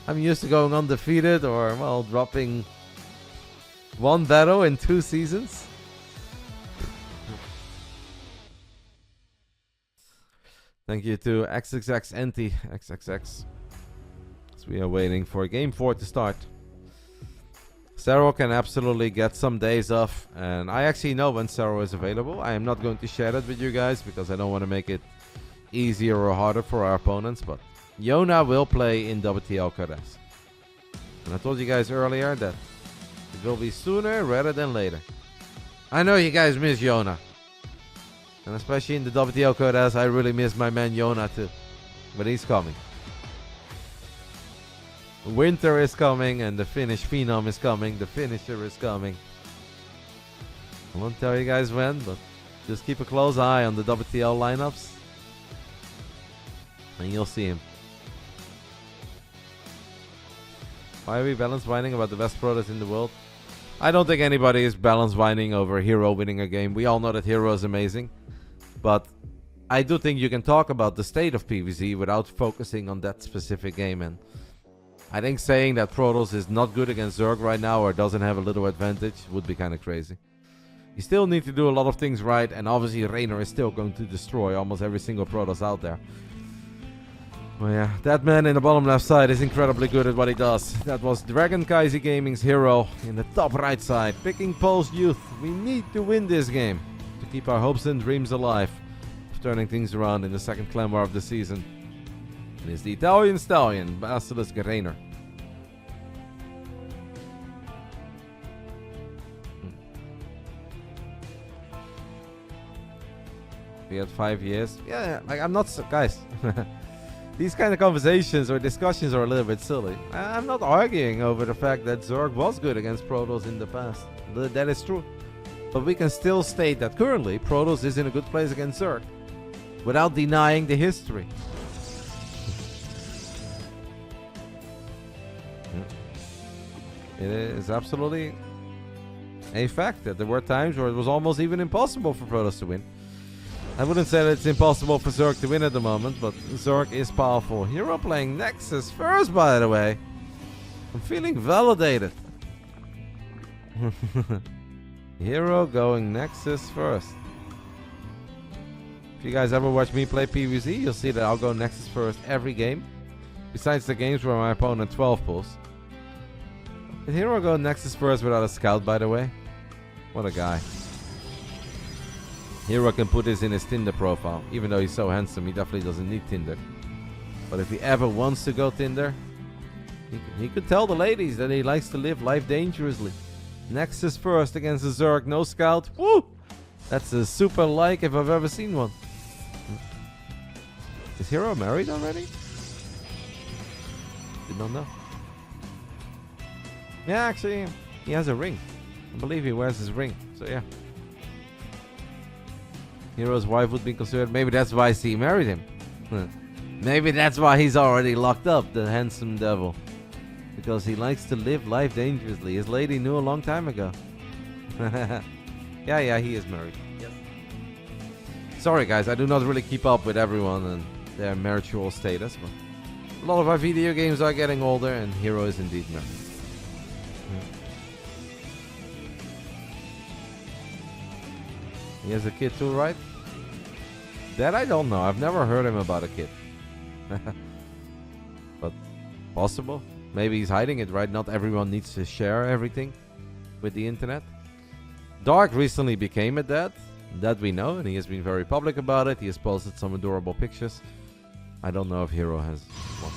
I'm used to going undefeated or, well, dropping 1 battle in 2 seasons. Thank you to XXXNT. So we are waiting for game 4 to start. Serral can absolutely get some days off, and I actually know when Serral is available. I am not going to share that with you guys because I don't want to make it easier or harder for our opponents, but Yona will play in WTL-Guest. And I told you guys earlier that it will be sooner rather than later. I know you guys miss Yona. And especially in the WTL-Guest, I really miss my man Yona too. But he's coming. Winter is coming and the Finnish Phenom is coming. The finisher is coming. I won't tell you guys when, but just keep a close eye on the WTL lineups. And you'll see him. Why are we balance whining about the best products in the world? I don't think anybody is balance whining over Hero winning a game. We all know that Hero is amazing. But I do think you can talk about the state of PvZ without focusing on that specific game. And I think saying that Protoss is not good against Zerg right now or doesn't have a little advantage would be kind of crazy. You still need to do a lot of things right, and obviously Reynor is still going to destroy almost every single Protoss out there. Well, yeah, that man in the bottom left side is incredibly good at what he does. That was Dragon KaiZi Gaming's Hero in the top right side, picking Post Youth. We need to win this game to keep our hopes and dreams alive of turning things around in the second clan war of the season. It is the Italian stallion, BASILISK Reynor. We had 5 years. Yeah, like I'm not guys. These kind of conversations or discussions are a little bit silly. I'm not arguing over the fact that Zerg was good against Protoss in the past. That is true. But we can still state that currently Protoss is in a good place against Zerg without denying the history. It is absolutely a fact that there were times where it was almost even impossible for Protoss to win. I wouldn't say that it's impossible for Zerg to win at the moment, but Zerg is powerful. Hero playing Nexus first, by the way. I'm feeling validated. Hero going Nexus first. If you guys ever watch me play PvZ, you'll see that I'll go Nexus first every game. Besides the games where my opponent 12 pulls. Did Hero go Nexus first without a scout, by the way? What a guy. Hero can put this in his Tinder profile. Even though he's so handsome, he definitely doesn't need Tinder. But if he ever wants to go Tinder, he could tell the ladies that he likes to live life dangerously. Nexus first against the Zerg, no scout. Woo! That's a super like if I've ever seen one. Is Hero married already? Did not know. Yeah, actually, he has a ring. I believe he wears his ring. So yeah. Hero's wife would be considered. Maybe that's why she married him. Maybe that's why he's already locked up, the handsome devil. Because he likes to live life dangerously. His lady knew a long time ago. Yeah, he is married. Yes. Sorry guys, I do not really keep up with everyone and their marital status, but a lot of our video games are getting older and Hero is indeed married. He has a kid too, right? That I don't know. I've never heard him about a kid. But possible. Maybe he's hiding it, right? Not everyone needs to share everything with the internet. Dark recently became a dad. That we know, and he has been very public about it. He has posted some adorable pictures. I don't know if Hero has one.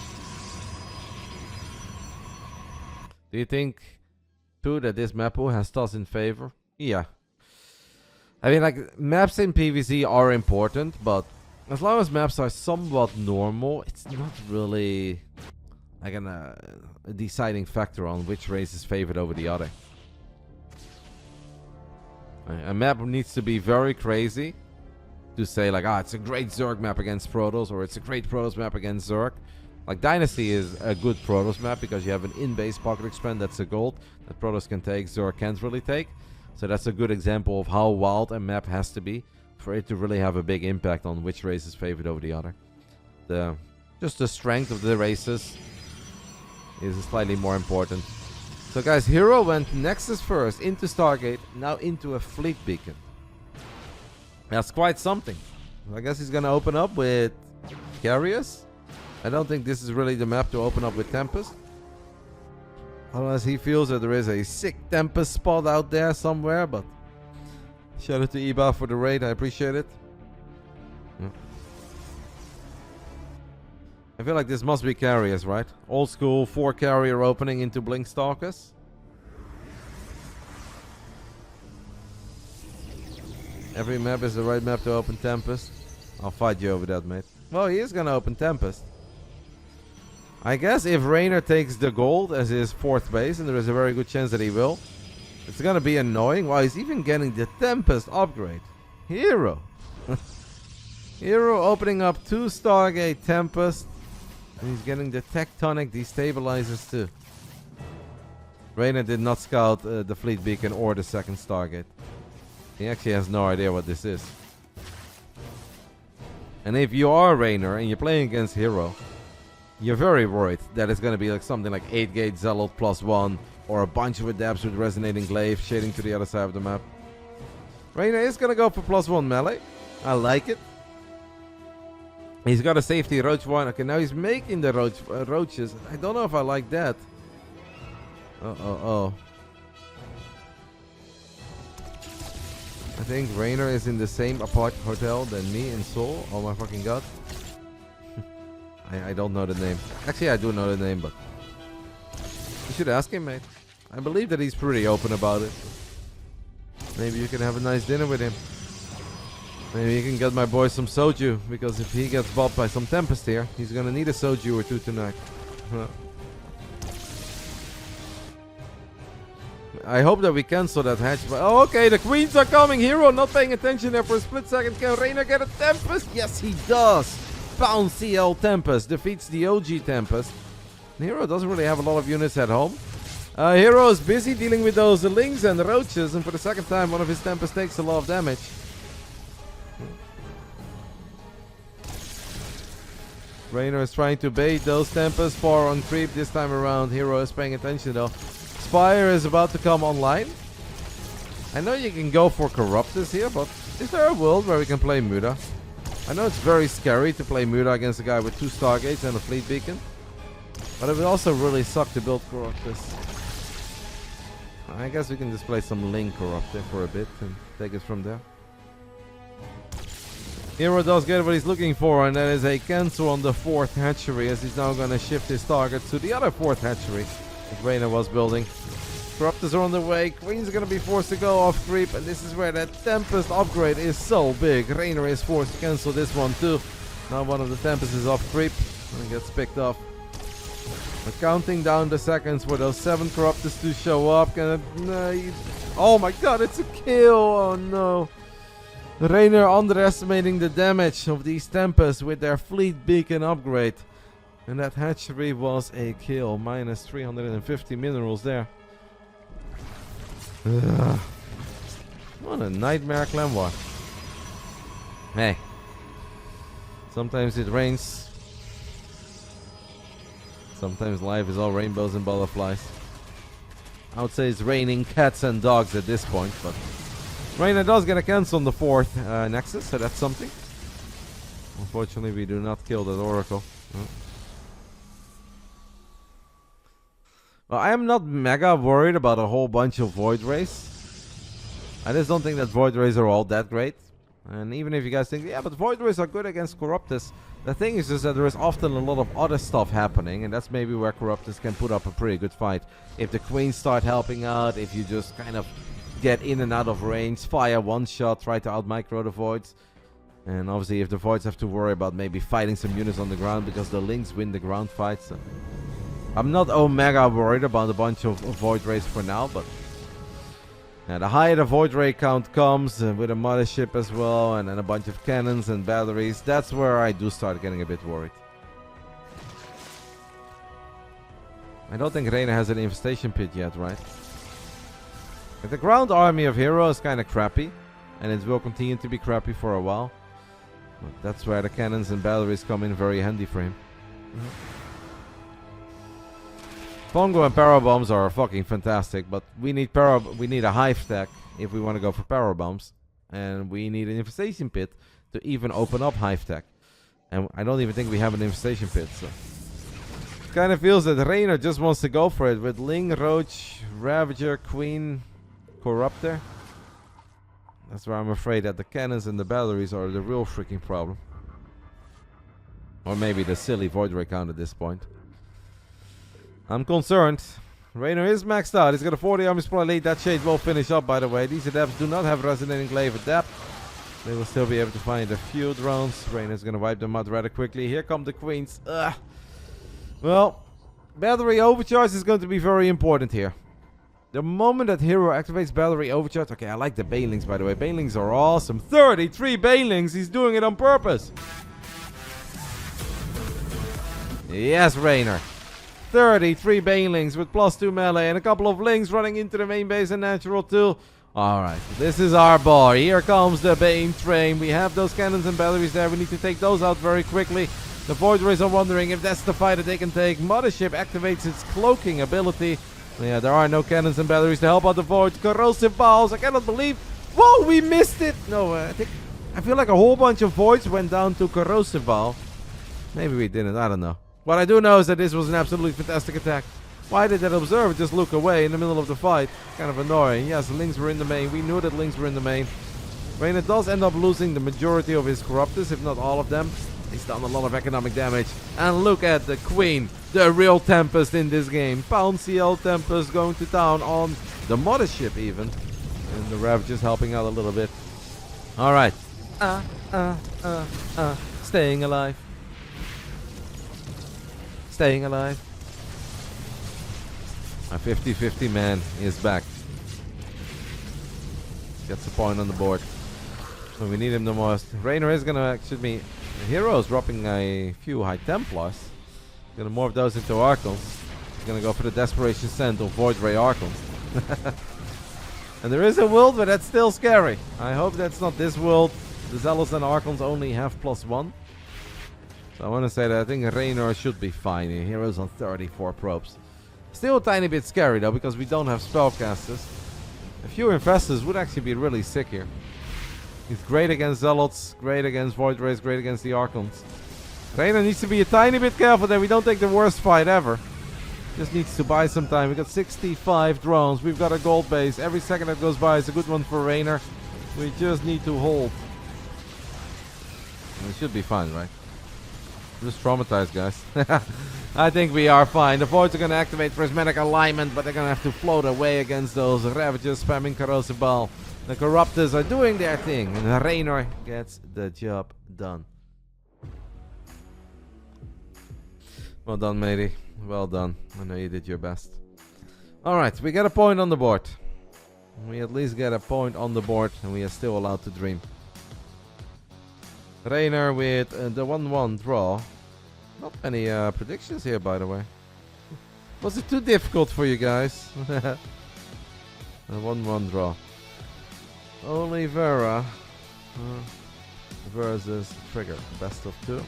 Do you think, too, that this map pool has tossed in favor? Yeah. I mean, like, maps in PvZ are important, but as long as maps are somewhat normal, it's not really like a deciding factor on which race is favored over the other. A map needs to be very crazy to say, like, it's a great Zerg map against Protoss, or it's a great Protoss map against Zerg. Like Dynasty is a good Protoss map because you have an in-base pocket expand that's a gold that Protoss can take, Zor can't really take. So that's a good example of how wild a map has to be for it to really have a big impact on which race is favored over the other. Just the strength of the races is slightly more important. So guys, Hero went Nexus first into Stargate, now into a fleet beacon. That's quite something. I guess he's gonna open up with Carriers. I don't think this is really the map to open up with Tempest. Unless he feels that there is a sick Tempest spot out there somewhere, but shout out to Eba for the raid, I appreciate it. I feel like this must be Carriers, right? Old school 4 carrier opening into Blink Stalkers. Every map is the right map to open Tempest. I'll fight you over that, mate. Well, he is gonna open Tempest. I guess if Reynor takes the gold as his 4th base, and there is a very good chance that he will, it's gonna be annoying. Wow, he's even getting the Tempest upgrade. Hero. Hero opening up 2 Stargate Tempest. And he's getting the Tectonic Destabilizers too. Reynor did not scout the Fleet Beacon or the 2nd Stargate. He actually has no idea what this is. And if you are Reynor and you're playing against Hero, you're very worried that it's going to be like something like 8-gate Zealot +1 or a bunch of adapts with Resonating Glaive shading to the other side of the map. Reynor is going to go for +1 melee. I like it. He's got a safety Roach 1. Okay, now he's making the Roaches. I don't know if I like that. Oh. I think Reynor is in the same apart hotel than me and Soul. Oh my fucking god. I don't know the name. Actually, I do know the name, but you should ask him, mate. I believe that he's pretty open about it. Maybe you can have a nice dinner with him. Maybe you can get my boy some soju, because if he gets bopped by some Tempest here, he's gonna need a soju or 2 tonight. I hope that we cancel that hatch. But oh, okay, the queens are coming. Hero not paying attention there for a split second. Can Reynor get a Tempest? Yes, he does. Pound CL Tempest defeats the OG Tempest. Hero doesn't really have a lot of units at home. Hero is busy dealing with those Lings and Roaches, and for the 2nd time, one of his Tempests takes a lot of damage. Reynor is trying to bait those Tempests far on creep this time around. Hero is paying attention though. Spire is about to come online. I know you can go for Corruptus here, but is there a world where we can play Muda? I know it's very scary to play Muda against a guy with 2 Stargates and a Fleet Beacon, but it would also really suck to build Corruptus. I guess we can just play some Link Corruptor for a bit and take it from there. Hero does get what he's looking for, and that is a cancel on the 4th hatchery, as he's now going to shift his target to the other 4th hatchery that Reynor was building. Corruptors are on the way. Queen's going to be forced to go off creep, and this is where that Tempest upgrade is so big. Reynor is forced to cancel this one too. Now one of the Tempests is off creep and gets picked off. We're counting down the seconds for those 7 Corruptors to show up. Oh my god, it's a kill! Oh no. Reynor underestimating the damage of these Tempests with their Fleet Beacon upgrade. And that hatchery was a kill. Minus 350 minerals there. Ugh. What a nightmare clan war. Hey. Sometimes it rains. Sometimes life is all rainbows and butterflies. I would say it's raining cats and dogs at this point, but Reynor does get a cancel on the 4th Nexus, so that's something. Unfortunately, we do not kill that Oracle. Oh. Well, I am not mega worried about a whole bunch of Void Rays. I just don't think that Void Rays are all that great. And even if you guys think, yeah, but Void Rays are good against Corruptus, the thing is just that there is often a lot of other stuff happening, and that's maybe where Corruptus can put up a pretty good fight. If the Queens start helping out, if you just kind of get in and out of range, fire one shot, try to out-micro the Voids. And obviously if the Voids have to worry about maybe fighting some units on the ground because the Lings win the ground fights. So I'm not mega worried about a bunch of Void Rays for now, but the higher the Void Ray count comes, with a mothership as well, and then a bunch of cannons and batteries, that's where I do start getting a bit worried. I don't think Reynor has an infestation pit yet, right? But the ground army of Hero is kind of crappy. And it will continue to be crappy for a while. But that's where the cannons and batteries come in very handy for him. Pongo and power bombs are fucking fantastic, but we need a hive stack if we want to go for power bombs, and we need an infestation pit to even open up hive stack. And I don't even think we have an infestation pit, so kind of feels that Reynor just wants to go for it with Ling, Roach, Ravager, Queen, Corruptor. That's where I'm afraid that the cannons and the batteries are the real freaking problem. Or maybe the silly Void Ray count at this point. I'm concerned. Reynor is maxed out. He's got a 40 army supply lead. That shade will finish up, by the way. These adepts do not have Resonating Glaive Adept. They will still be able to find a few drones. Reynor's going to wipe them out rather quickly. Here come the queens. Ugh. Well, battery overcharge is going to be very important here. The moment that Hero activates battery overcharge... Okay, I like the Banelings, by the way. Banelings are awesome. 33 Banelings. He's doing it on purpose. Yes, Reynor. 33 Banelings with +2 melee and a couple of Lings running into the main base and natural 2. Alright, this is our boy. Here comes the Bane train. We have those cannons and batteries there. We need to take those out very quickly. The Void Rays are wondering if that's the fight that they can take. Mothership activates its cloaking ability. Yeah, there are no cannons and batteries to help out the Void. Corrosive Balls. I cannot believe. Whoa, we missed it. No, I feel like a whole bunch of Voids went down to Corrosive Ball. Maybe we didn't. I don't know. What I do know is that this was an absolutely fantastic attack. Why did that observer just look away in the middle of the fight? Kind of annoying. Yes, Lings were in the main. We knew that Lings were in the main. Reynor does end up losing the majority of his Corruptors, if not all of them. He's done a lot of economic damage. And look at the Queen, the real Tempest in this game. Pound Tempest going to town on the Mothership even. And the Ravagers helping out a little bit. Alright. Staying alive. Staying alive. My 50-50 man is back. Gets a point on the board. So we need him the most. Reynor is gonna actually be... Hero is dropping a few High Templars. Gonna morph those into Archons. He's gonna go for the Desperation Scent of Void Ray Archons. And there is a world, but that's still scary. I hope that's not this world. The Zealots and Archons only have +1. So I want to say that I think Reynor should be fine here. Hero's on 34 probes. Still a tiny bit scary though, because we don't have spellcasters. A few Infestors would actually be really sick here. He's great against Zealots, great against Void Rays, great against the Archons. Reynor needs to be a tiny bit careful that we don't take the worst fight ever. Just needs to buy some time. We got 65 drones. We've got a gold base. Every second that goes by is a good one for Reynor. We just need to hold. We should be fine, right? I'm just traumatized, guys. I think we are fine. The Voids are going to activate Prismatic Alignment, but they're going to have to float away against those Ravagers spamming Corrosive Ball. The Corruptors are doing their thing, and Reynor gets the job done. Well done, matey. Well done. I know you did your best. Alright, we get a point on the board. We at least get a point on the board, and we are still allowed to dream. Reynor with the 1-1 draw. Not many predictions here, by the way. Was it too difficult for you guys? A 1-1 draw. Oliveira versus Trigger. Best of 2.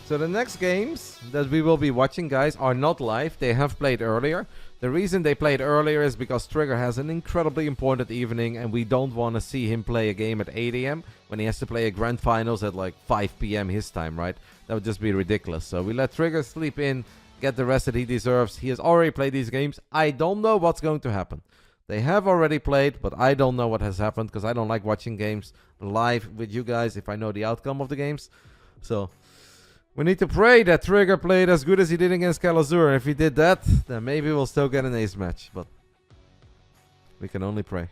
So the next games that we will be watching, guys, are not live. They have played earlier. The reason they played earlier is because Trigger has an incredibly important evening, and we don't want to see him play a game at 8 AM when he has to play a grand finals at like 5 PM his time, right? That would just be ridiculous. So we let Trigger sleep in, get the rest that he deserves. He has already played these games. I don't know what's going to happen. They have already played, but I don't know what has happened because I don't like watching games live with you guys if I know the outcome of the games. So we need to pray that Trigger played as good as he did against Kalazur. If he did that, then maybe we'll still get an ace match. But we can only pray.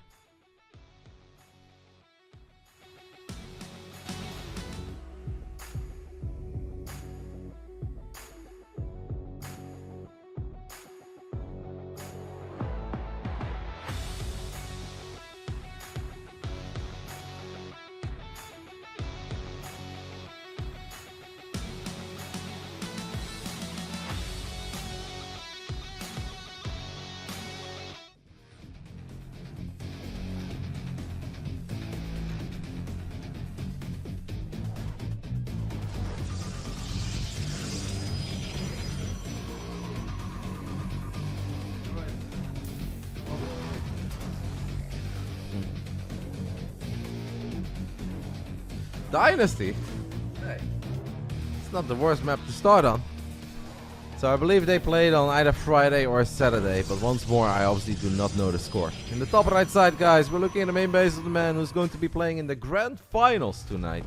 Dynasty? Hey. It's not the worst map to start on. So I believe they played on either Friday or Saturday, but once more I obviously do not know the score. In the top right side, guys, we're looking at the main base of the man who's going to be playing in the grand finals tonight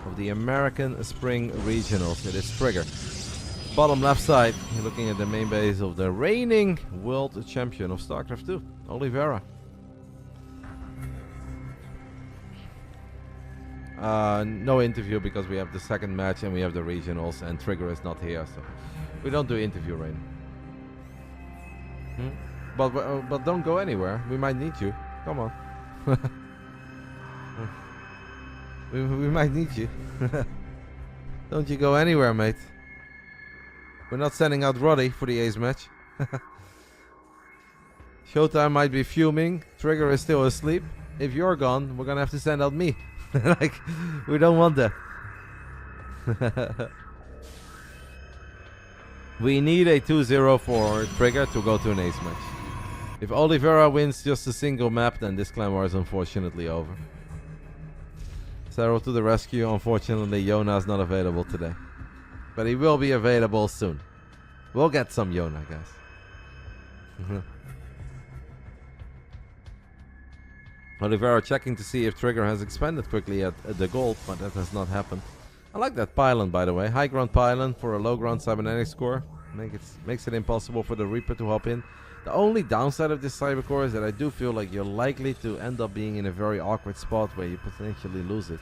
of the American Spring Regionals. It is Trigger. Bottom left side, you're looking at the main base of the reigning world champion of Starcraft 2, Oliveira. No interview because we have the second match and we have the regionals and Trigger is not here, so we don't do interview right now. But don't go anywhere. We might need you. Come on. we might need you. Don't you go anywhere, mate. We're not sending out Roddy for the ace match. ShoWTimE might be fuming. Trigger is still asleep. If you're gone, we're gonna have to send out me. Like, we don't want that. We need a 2-0 for Trigger to go to an ace match. If Oliveira wins just a single map, then this clan war is unfortunately over. Serral to the rescue. Unfortunately, Yona's not available today. But he will be available soon. We'll get some Yona, guys. Oliveira checking to see if Trigger has expanded quickly at the gold, but that has not happened. I like that pylon, by the way. High ground pylon for a low ground cybernetic score. Makes it impossible for the Reaper to hop in. The only downside of this cyber core is that I do feel like you're likely to end up being in a very awkward spot where you potentially lose it.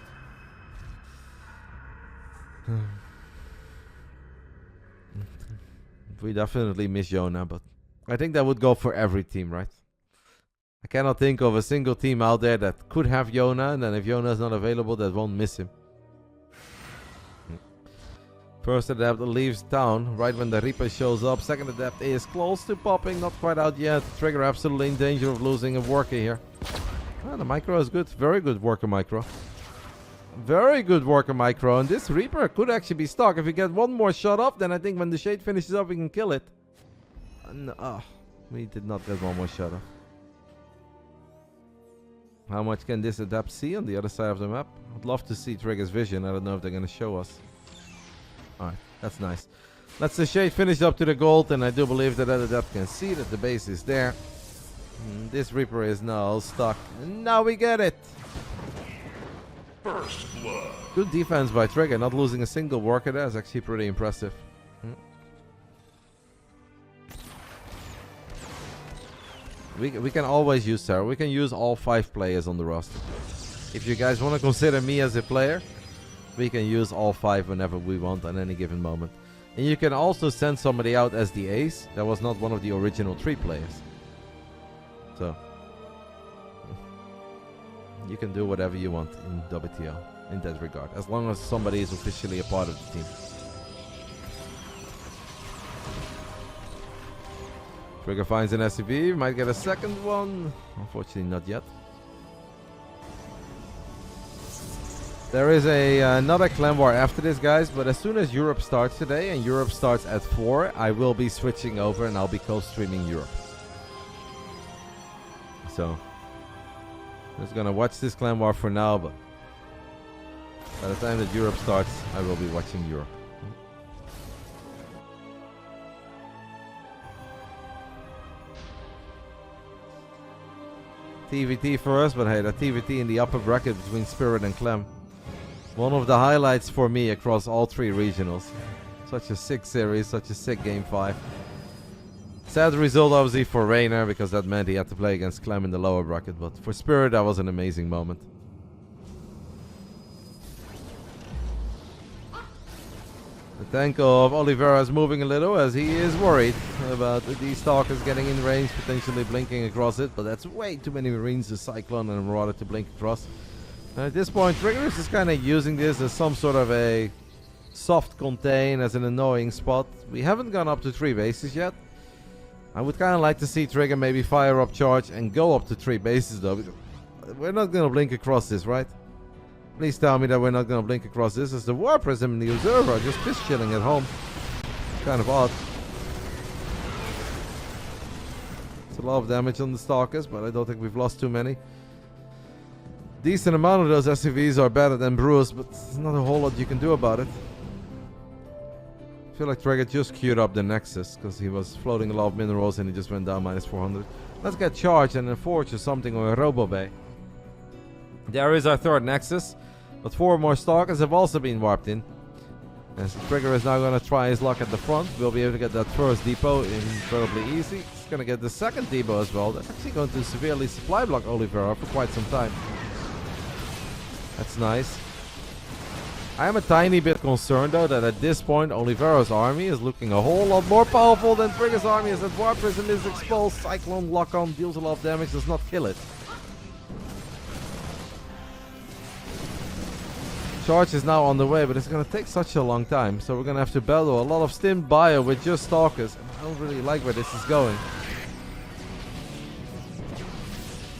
We definitely miss Yona, but I think that would go for every team, right? I cannot think of a single team out there that could have Yona, and then if Yona is not available, that won't miss him. First adept leaves town right when the Reaper shows up. Second adept is close to popping, not quite out yet. Trigger absolutely in danger of losing a worker here. Ah, the micro is good, very good worker micro. Very good worker micro, and this Reaper could actually be stuck. If we get one more shot off, then I think when the shade finishes up, we can kill it. And, we did not get one more shot off. How much can this adept see on the other side of the map? I'd love to see Trigger's vision. I don't know if they're going to show us. Alright, that's nice. Let's the shade finish up to the gold, and I do believe that adept can see that the base is there. This Reaper is now stuck. And now we get it!
First blood.
Good defense by Trigger, not losing a single worker there is actually pretty impressive. We can always use Serral. We can use all 5 players on the roster. If you guys want to consider me as a player, we can use all 5 whenever we want at any given moment. And you can also send somebody out as the ace that was not one of the original 3 players. So you can do whatever you want in WTL in that regard, as long as somebody is officially a part of the team. Trigger finds an SCV, might get a second one. Unfortunately not yet. There is another clan war after this, guys, but as soon as Europe starts today, and Europe starts at 4, I will be switching over and I'll be co-streaming Europe. So just gonna watch this clan war for now, but by the time that Europe starts, I will be watching Europe. TVT for us, but hey, the TVT in the upper bracket between Spirit and Clem. One of the highlights for me across all 3 regionals. Such a sick series, such a sick game 5. Sad result obviously for Reynor, because that meant he had to play against Clem in the lower bracket, but for Spirit that was an amazing moment. The tank of Oliveira is moving a little as he is worried about these stalkers getting in range, potentially blinking across it, but that's way too many Marines, the Cyclone and Marauder to blink across. And at this point, Trigger is just kind of using this as some sort of a soft contain, as an annoying spot. We haven't gone up to 3 bases yet. I would kind of like to see Trigger maybe fire up charge and go up to 3 bases though. We're not going to blink across this, right? Please tell me that we're not going to blink across this, as the War Prism and the Observer are just piss chilling at home. Kind of odd. It's a lot of damage on the Stalkers, but I don't think we've lost too many. Decent amount of those SCVs are better than Brewers, but there's not a whole lot you can do about it. I feel like Trigger just queued up the Nexus because he was floating a lot of minerals and he just went down minus 400. Let's get charged and a Forge or something, or a Robo Bay. There is our third Nexus, but 4 more Stalkers have also been warped in. As Trigger is now going to try his luck at the front, we'll be able to get that first depot incredibly easy. He's going to get the second depot as well. That's actually going to severely supply block Oliveira for quite some time. That's nice. I am a tiny bit concerned though that at this point Oliveira's army is looking a whole lot more powerful than Trigger's army, as that Warp Prism is exposed. Cyclone lock-on deals a lot of damage, does not kill it. Charge is now on the way, but it's going to take such a long time, so we're going to have to battle a lot of stimmed bio with just Stalkers. I don't really like where this is going.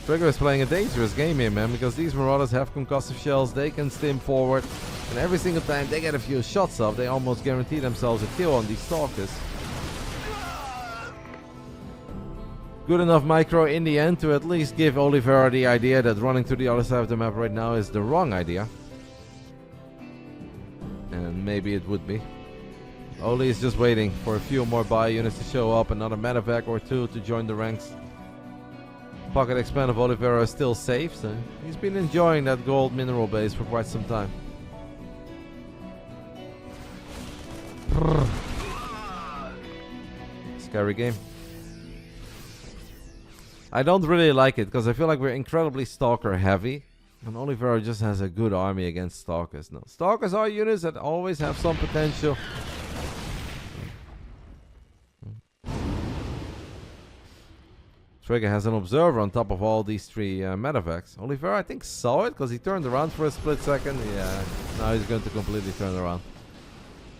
Trigger is playing a dangerous game here, man, because these Marauders have concussive shells, they can stim forward, and every single time they get a few shots off, they almost guarantee themselves a kill on these Stalkers. Good enough micro in the end to at least give Oliveira the idea that running to the other side of the map right now is the wrong idea. And maybe it would be. Oli is just waiting for a few more buy units to show up, another medevac or 2 to join the ranks. Pocket expand of Oliveira is still safe, so he's been enjoying that gold mineral base for quite some time. Scary game. I don't really like it because I feel like we're incredibly Stalker heavy. And Oliveira just has a good army against Stalkers. No, Stalkers are units that always have some potential. Trigger has an observer on top of all these 3 medevacs. Oliveira, I think, saw it because he turned around for a split second. Yeah, now he's going to completely turn around.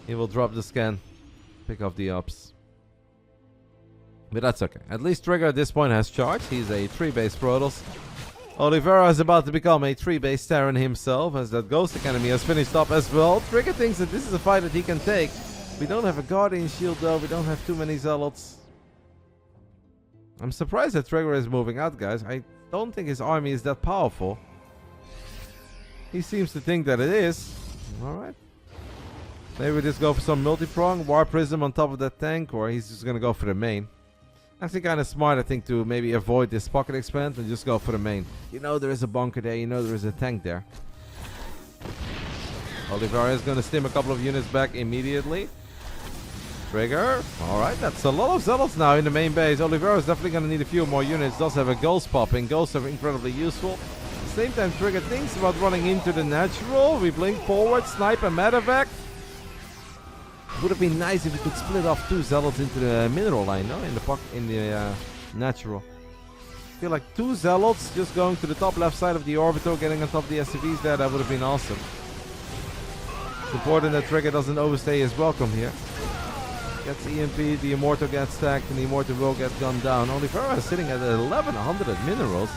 He will drop the scan, pick off the ups. But that's okay. At least Trigger at this point has charge. He's a 3-base Protoss. Oliveira is about to become a 3-base Terran himself, as that Ghost Academy has finished up as well. Trigger thinks that this is a fight that he can take. We don't have a Guardian Shield though, we don't have too many Zealots. I'm surprised that Trigger is moving out, guys. I don't think his army is that powerful. He seems to think that it is. Alright. Maybe we just go for some multi-prong, Warp Prism on top of that tank, or he's just gonna go for the main. Actually kind of smart, I think, to maybe avoid this pocket expand and just go for the main. You know there is a bunker there, you know there is a tank there. Oliveira is going to stim a couple of units back immediately. Trigger. Alright, that's a lot of Zealots now in the main base. Oliveira is definitely going to need a few more units. Does have a Ghost popping. Ghosts are incredibly useful. At the same time, Trigger thinks about running into the natural. We blink forward, snipe a medevac. Would have been nice if we could split off 2 Zealots into the mineral line, no? In the natural. I feel like 2 Zealots just going to the top left side of the orbiter, getting on top of the SCVs there, that would have been awesome. It's important that Trigger doesn't overstay his welcome here. Gets EMP, the Immortal gets stacked, and the Immortal will get gunned down. Oliveira is sitting at 1100 minerals.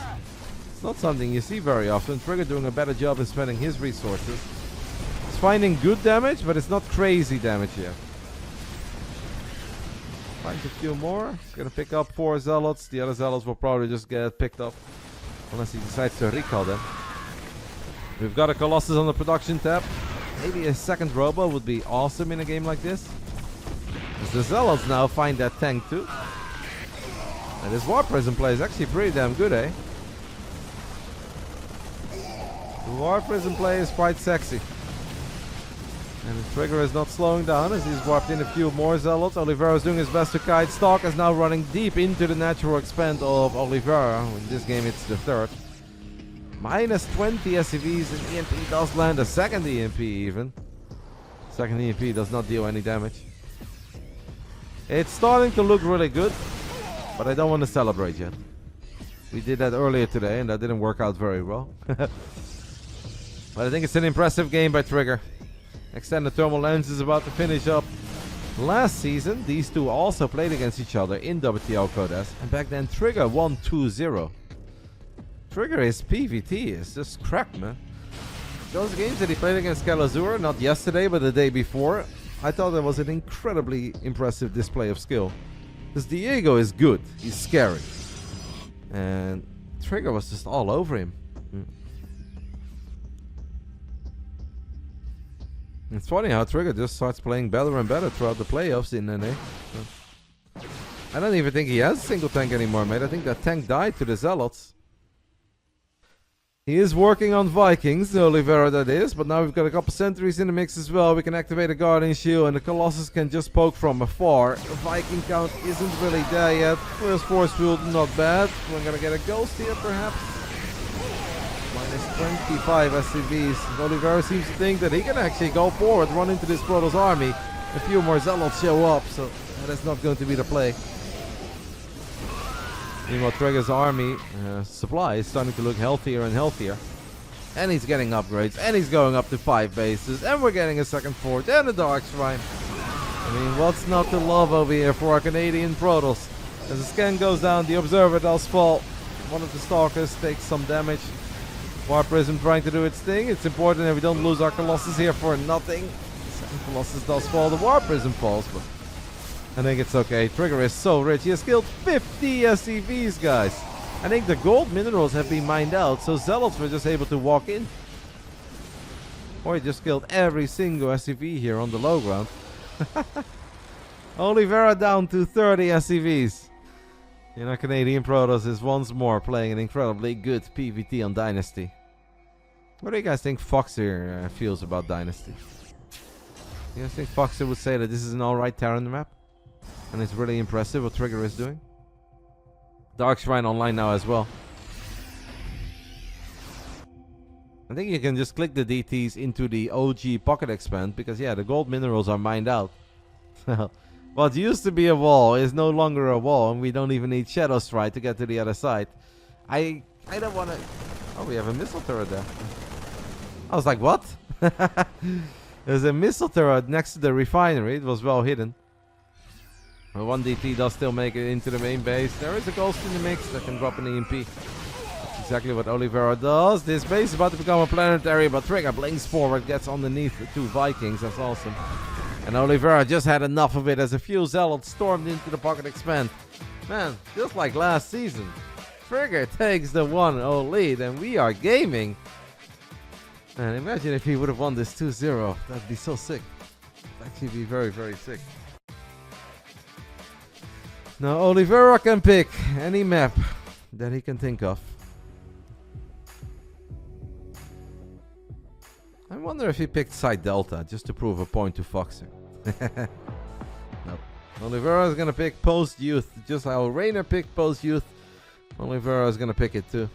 It's not something you see very often. Trigger doing a better job in spending his resources. It's finding good damage, but it's not crazy damage yet. Finds a few more. He's gonna pick up 4 Zealots. The other Zealots will probably just get picked up. Unless he decides to recall them. We've got a Colossus on the production tab. Maybe a second Robo would be awesome in a game like this. As the Zealots now find that tank too. And this Warp Prism play is actually pretty damn good, eh? The Warp Prism play is quite sexy. And the Trigger is not slowing down as he's warped in a few more Zealots. Oliveira is doing his best to kite. Stalker is now running deep into the natural expand of Oliveira. In this game it's the third. Minus 20 SCVs and EMP does land a second EMP even. Second EMP does not deal any damage. It's starting to look really good, but I don't want to celebrate yet. We did that earlier today and that didn't work out very well. But I think it's an impressive game by Trigger. Extended Thermal Lens is about to finish up. Last season, these two also played against each other in WTL-Guest-Member, and back then Trigger won 2-0. Trigger is PVT, is just crap, man. Those games that he played against Kalazur, not yesterday but the day before, I thought that was an incredibly impressive display of skill. Because Diego is good, he's scary. And Trigger was just all over him. It's funny how Trigger just starts playing better and better throughout the playoffs in NA. So. I don't even think he has a single tank anymore, mate. I think that tank died to the Zealots. He is working on Vikings, Oliveira that is, but now we've got a couple sentries in the mix as well. We can activate a Guardian Shield and the Colossus can just poke from afar. The Viking count isn't really there yet. First force field, not bad. We're gonna get a ghost here perhaps. Minus 25 SCVs. Oliveira seems to think that he can actually go forward, run into this Protoss army. A few more Zealots show up, so that is not going to be the play. Meanwhile, Trigger's army supply is starting to look healthier and healthier. And he's getting upgrades, and he's going up to 5 bases, and we're getting a second fort, and a Dark Shrine. I mean, what's not to love over here for our Canadian Protoss? As the scan goes down, the Observer does fall. One of the Stalkers takes some damage. War Prism trying to do its thing. It's important that we don't lose our Colossus here for nothing. The second Colossus does fall, the War Prism falls, but I think it's okay. Trigger is so rich. He has killed 50 SCVs, guys. I think the gold minerals have been mined out, so Zealots were just able to walk in. Or he just killed every single SCV here on the low ground. Oliveira down to 30 SCVs. You know, Canadian Protoss is once more playing an incredibly good PvT on Dynasty. What do you guys think Foxer feels about Dynasty? You guys think Foxer would say that this is an alright Terran map? And it's really impressive what Trigger is doing. Dark Shrine online now as well. I think you can just click the DTs into the OG pocket expand because yeah, the gold minerals are mined out. What used to be a wall is no longer a wall, and we don't even need Shadow Strike to get to the other side. I don't want to... Oh, we have a missile turret there. I was like, what? There's a missile turret next to the refinery. It was well hidden. Well, one DT does still make it into the main base. There is a ghost in the mix that can drop an EMP. That's exactly what Oliveira does. This base is about to become a planetary, but Trigger blinks forward, gets underneath the 2 Vikings. That's awesome. And Oliveira just had enough of it as a few Zealots stormed into the pocket expand. Man, just like last season. Trigger takes the 1-0 lead and we are gaming. Man, imagine if he would have won this 2-0. That'd be so sick. It'd actually be very, very sick. Now Oliveira can pick any map that he can think of. I wonder if he picked Side Delta just to prove a point to Foxer. Nope. Oliveira is gonna pick Post Youth, just how Reynor picked Post Youth. Oliveira is gonna pick it too.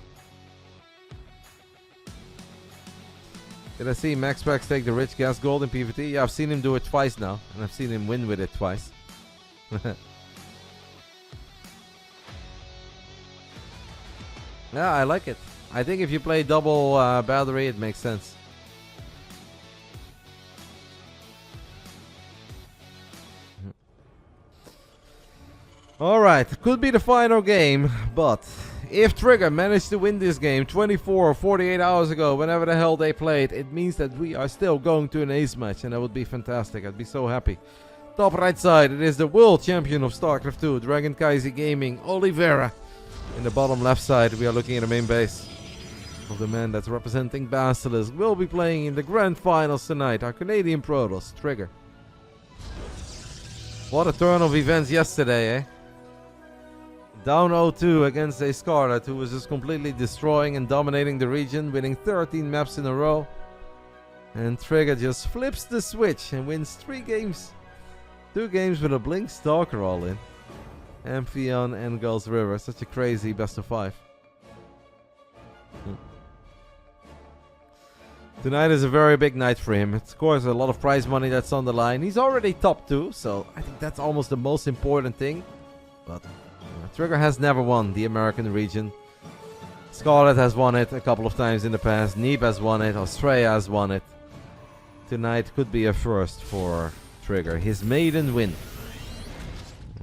Did I see Max Pax take the rich gas gold in PvT? Yeah, I've seen him do it twice now, and I've seen him win with it twice. Yeah, I like it. I think if you play double battery, it makes sense. Alright, could be the final game, but if Trigger managed to win this game 24 or 48 hours ago, whenever the hell they played, it means that we are still going to an ace match, and that would be fantastic. I'd be so happy. Top right side, it is the world champion of Starcraft 2, Dragon KaiZi Gaming, Oliveira. In the bottom left side, we are looking at the main base of the man that's representing Basilisk. Will be playing in the grand finals tonight, our Canadian Protoss, Trigger. What a turn of events yesterday, eh? Down 0-2 against a Scarlet who was just completely destroying and dominating the region, winning 13 maps in a row. And Trigger just flips the switch and wins 3 games. 2 games with a Blink Stalker all in. Amphion and Gulls River. Such a crazy best of 5. Tonight is a very big night for him. It's, of course, a lot of prize money that's on the line. He's already top 2, so I think that's almost the most important thing. But Trigger has never won the American region. Scarlet has won it a couple of times in the past. Neeb has won it. Australia has won it. Tonight could be a first for Trigger. His maiden win.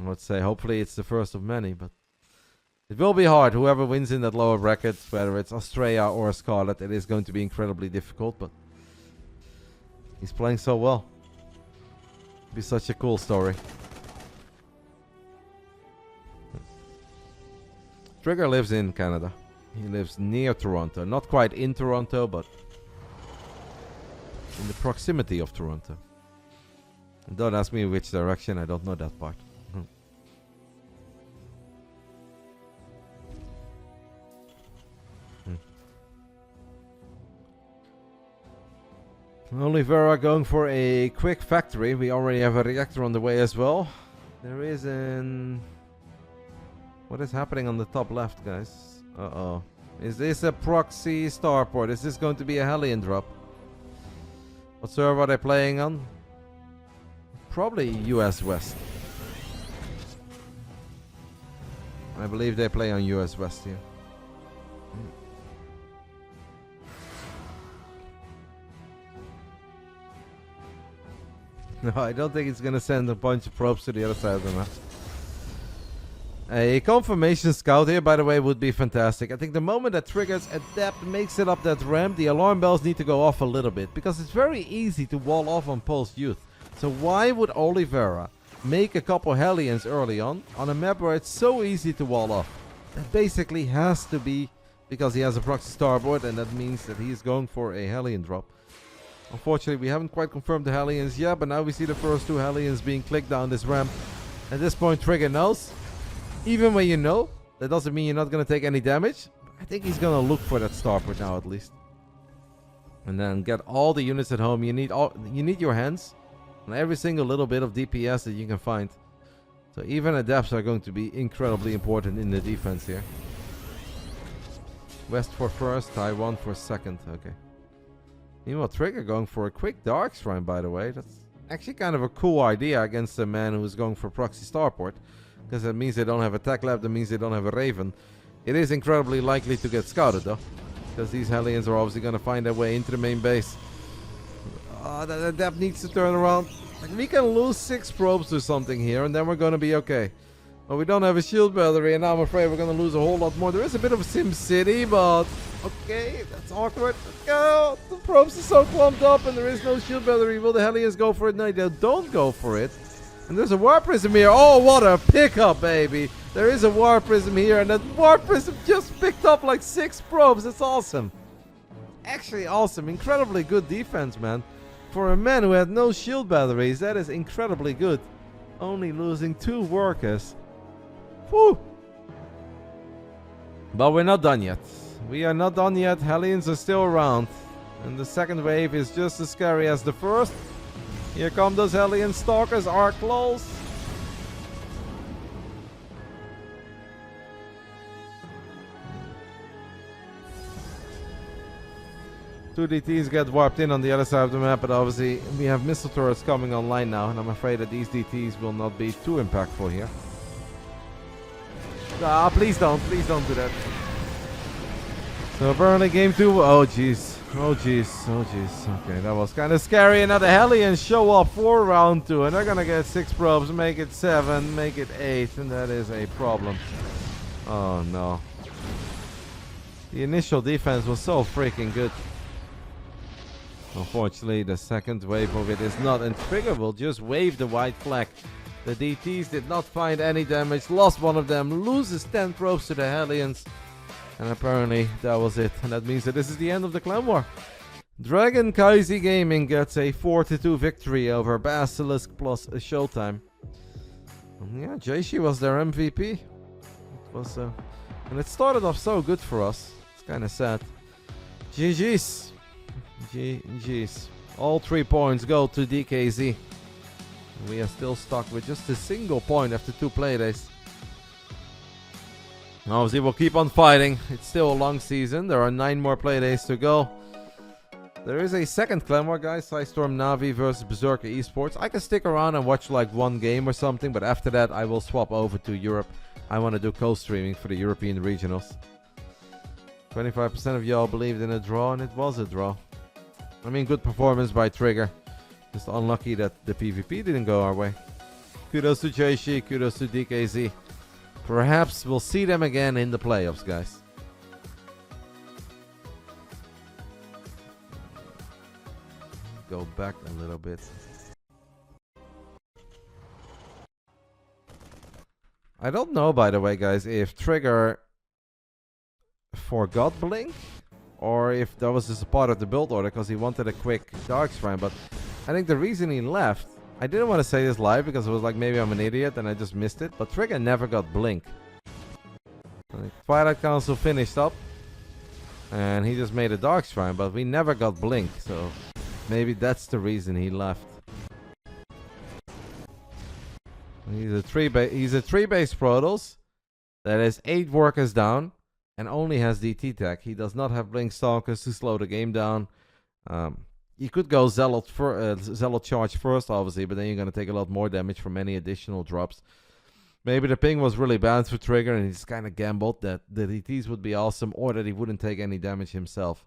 Let's say, hopefully it's the first of many, but it will be hard. Whoever wins in that lower bracket, whether it's Australia or Scarlet, it is going to be incredibly difficult, but he's playing so well. It'll be such a cool story. Trigger lives in Canada. He lives near Toronto. Not quite in Toronto, but in the proximity of Toronto. Don't ask me which direction, I don't know that part. Oliveira going for a quick factory. We already have a reactor on the way as well. There is an... What is happening on the top left, guys? Uh-oh. Is this a proxy starport? Is this going to be a Hellion drop? What server are they playing on? Probably US West. I believe they play on US West here. No, I don't think it's gonna send a bunch of probes to the other side of the map. A confirmation scout here, by the way, would be fantastic. I think the moment that triggers Adept, makes it up that ramp, the alarm bells need to go off a little bit. Because it's very easy to wall off on Pulse Youth. So why would Oliveira make a couple Hellions early on a map where it's so easy to wall off? That basically has to be because he has a proxy starboard, and that means that he's going for a Hellion drop. Unfortunately, we haven't quite confirmed the Hellions yet, but now we see the first two Hellions being clicked down this ramp. At this point, Trigger knows. Even when you know, that doesn't mean you're not going to take any damage. I think he's going to look for that starport now at least. And then get all the units at home. You need your hands on every single little bit of DPS that you can find. So even adepts are going to be incredibly important in the defense here. West for first, Taiwan for second. Okay. Meanwhile, Trigger going for a quick Dark Shrine, by the way. That's actually kind of a cool idea against a man who's going for proxy starport. Because that means they don't have a tech lab, that means they don't have a Raven. It is incredibly likely to get scouted though. Because these Hellions are obviously going to find their way into the main base. That Adept needs to turn around. Like, we can lose 6 probes or something here and then we're going to be okay. But we don't have a shield battery and now I'm afraid we're going to lose a whole lot more. There is a bit of Sim City, but okay, that's awkward. Let's go. The probes are so clumped up and there is no shield battery. Will the Hellions go for it? No, they don't go for it. And there's a War Prism here. Oh, what a pickup, baby. There is a War Prism here. And that War Prism just picked up like 6 probes. That's awesome. Actually awesome. Incredibly good defense, man. For a man who had no shield batteries, that is incredibly good. Only losing 2 workers. Whew. But we're not done yet. We are not done yet. Hellions are still around. And the second wave is just as scary as the first. Here come those Hellion Stalkers, are close. Two DTs get warped in on the other side of the map, but obviously we have missile turrets coming online now, and I'm afraid that these DTs will not be too impactful here. Ah, please don't do that. So apparently game 2, oh jeez. Oh jeez, oh jeez. Okay, that was kind of scary. And now the Hellions show up for round 2, and they're gonna get 6 probes, make it 7, make it 8, and that is a problem. Oh no. The initial defense was so freaking good. Unfortunately, the second wave of it is not, and Trigger will just wave the white flag. The DTs did not find any damage, lost one of them, loses 10 probes to the Hellions. And apparently that was it. And that means that this is the end of the Clan War. Dragon KaiZi Gaming gets a 4-2 victory over BASILISK plus ShoWTimE. Yeah, Jieshi was their MVP. It was, and it started off so good for us. It's kind of sad. GG's. GG's. All 3 points go to DKZ. We are still stuck with just a single point after 2 playdays. Obviously, we'll keep on fighting. It's still a long season. There are 9 more playdays to go. There is a second Clan War, guys. Psystorm Navi versus Berserker Esports. I can stick around and watch like 1 game or something, but after that, I will swap over to Europe. I want to do co-streaming for the European regionals. 25% of y'all believed in a draw, and it was a draw. I mean, good performance by Trigger. Just unlucky that the PvP didn't go our way. Kudos to Jieshi, kudos to DKZ. Perhaps we'll see them again in the playoffs, guys. Go back a little bit. I don't know, by the way, guys, if Trigger forgot Blink or if that was just a part of the build order because he wanted a quick Dark Shrine. But I think the reason he left, I didn't want to say this live because it was like maybe I'm an idiot and I just missed it, but Trigger never got Blink. Twilight Council finished up and he just made a Dark Shrine, but we never got Blink, so maybe that's the reason he left. He's a 3-base Protoss that is 8 workers down and only has DT tech. He does not have Blink Stalkers to slow the game down. You could go Zealot Charge first, obviously, but then you're going to take a lot more damage from any additional drops. Maybe the ping was really bad for Trigger and he's kind of gambled that the DTs would be awesome or that he wouldn't take any damage himself.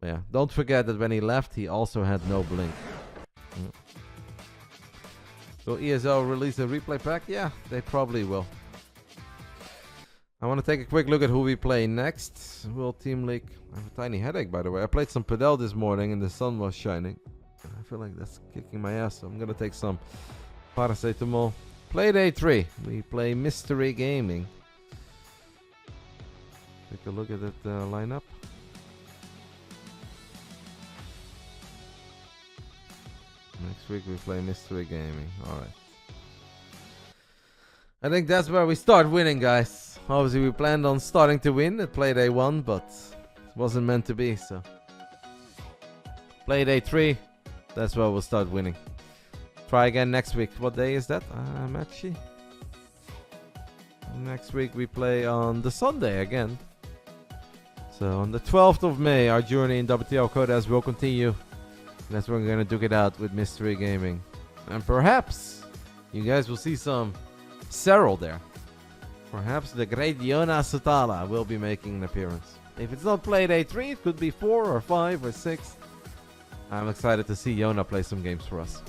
Yeah, don't forget that when he left, he also had no Blink. Will ESL release a replay pack? Yeah, they probably will. I want to take a quick look at who we play next. World Team League. I have a tiny headache, by the way. I played some Padel this morning and the sun was shining. I feel like that's kicking my ass, so I'm going to take some paracetamol. Play day 3. We play Mystery Gaming. Take a look at that lineup. Next week we play Mystery Gaming. Alright. I think that's where we start winning, guys. Obviously we planned on starting to win at play day 1, but it wasn't meant to be, so. Play day 3, that's where we'll start winning. Try again next week. What day is that? Matchy? Next week we play on the Sunday again. So on the 12th of May, our journey in WTL-Guest-Member will continue. That's when we're gonna duke it out with Mystery Gaming. And perhaps you guys will see some Serral there. Perhaps the great Yona Sutala will be making an appearance. If it's not play day 3, it could be 4 or 5 or 6. I'm excited to see Yona play some games for us.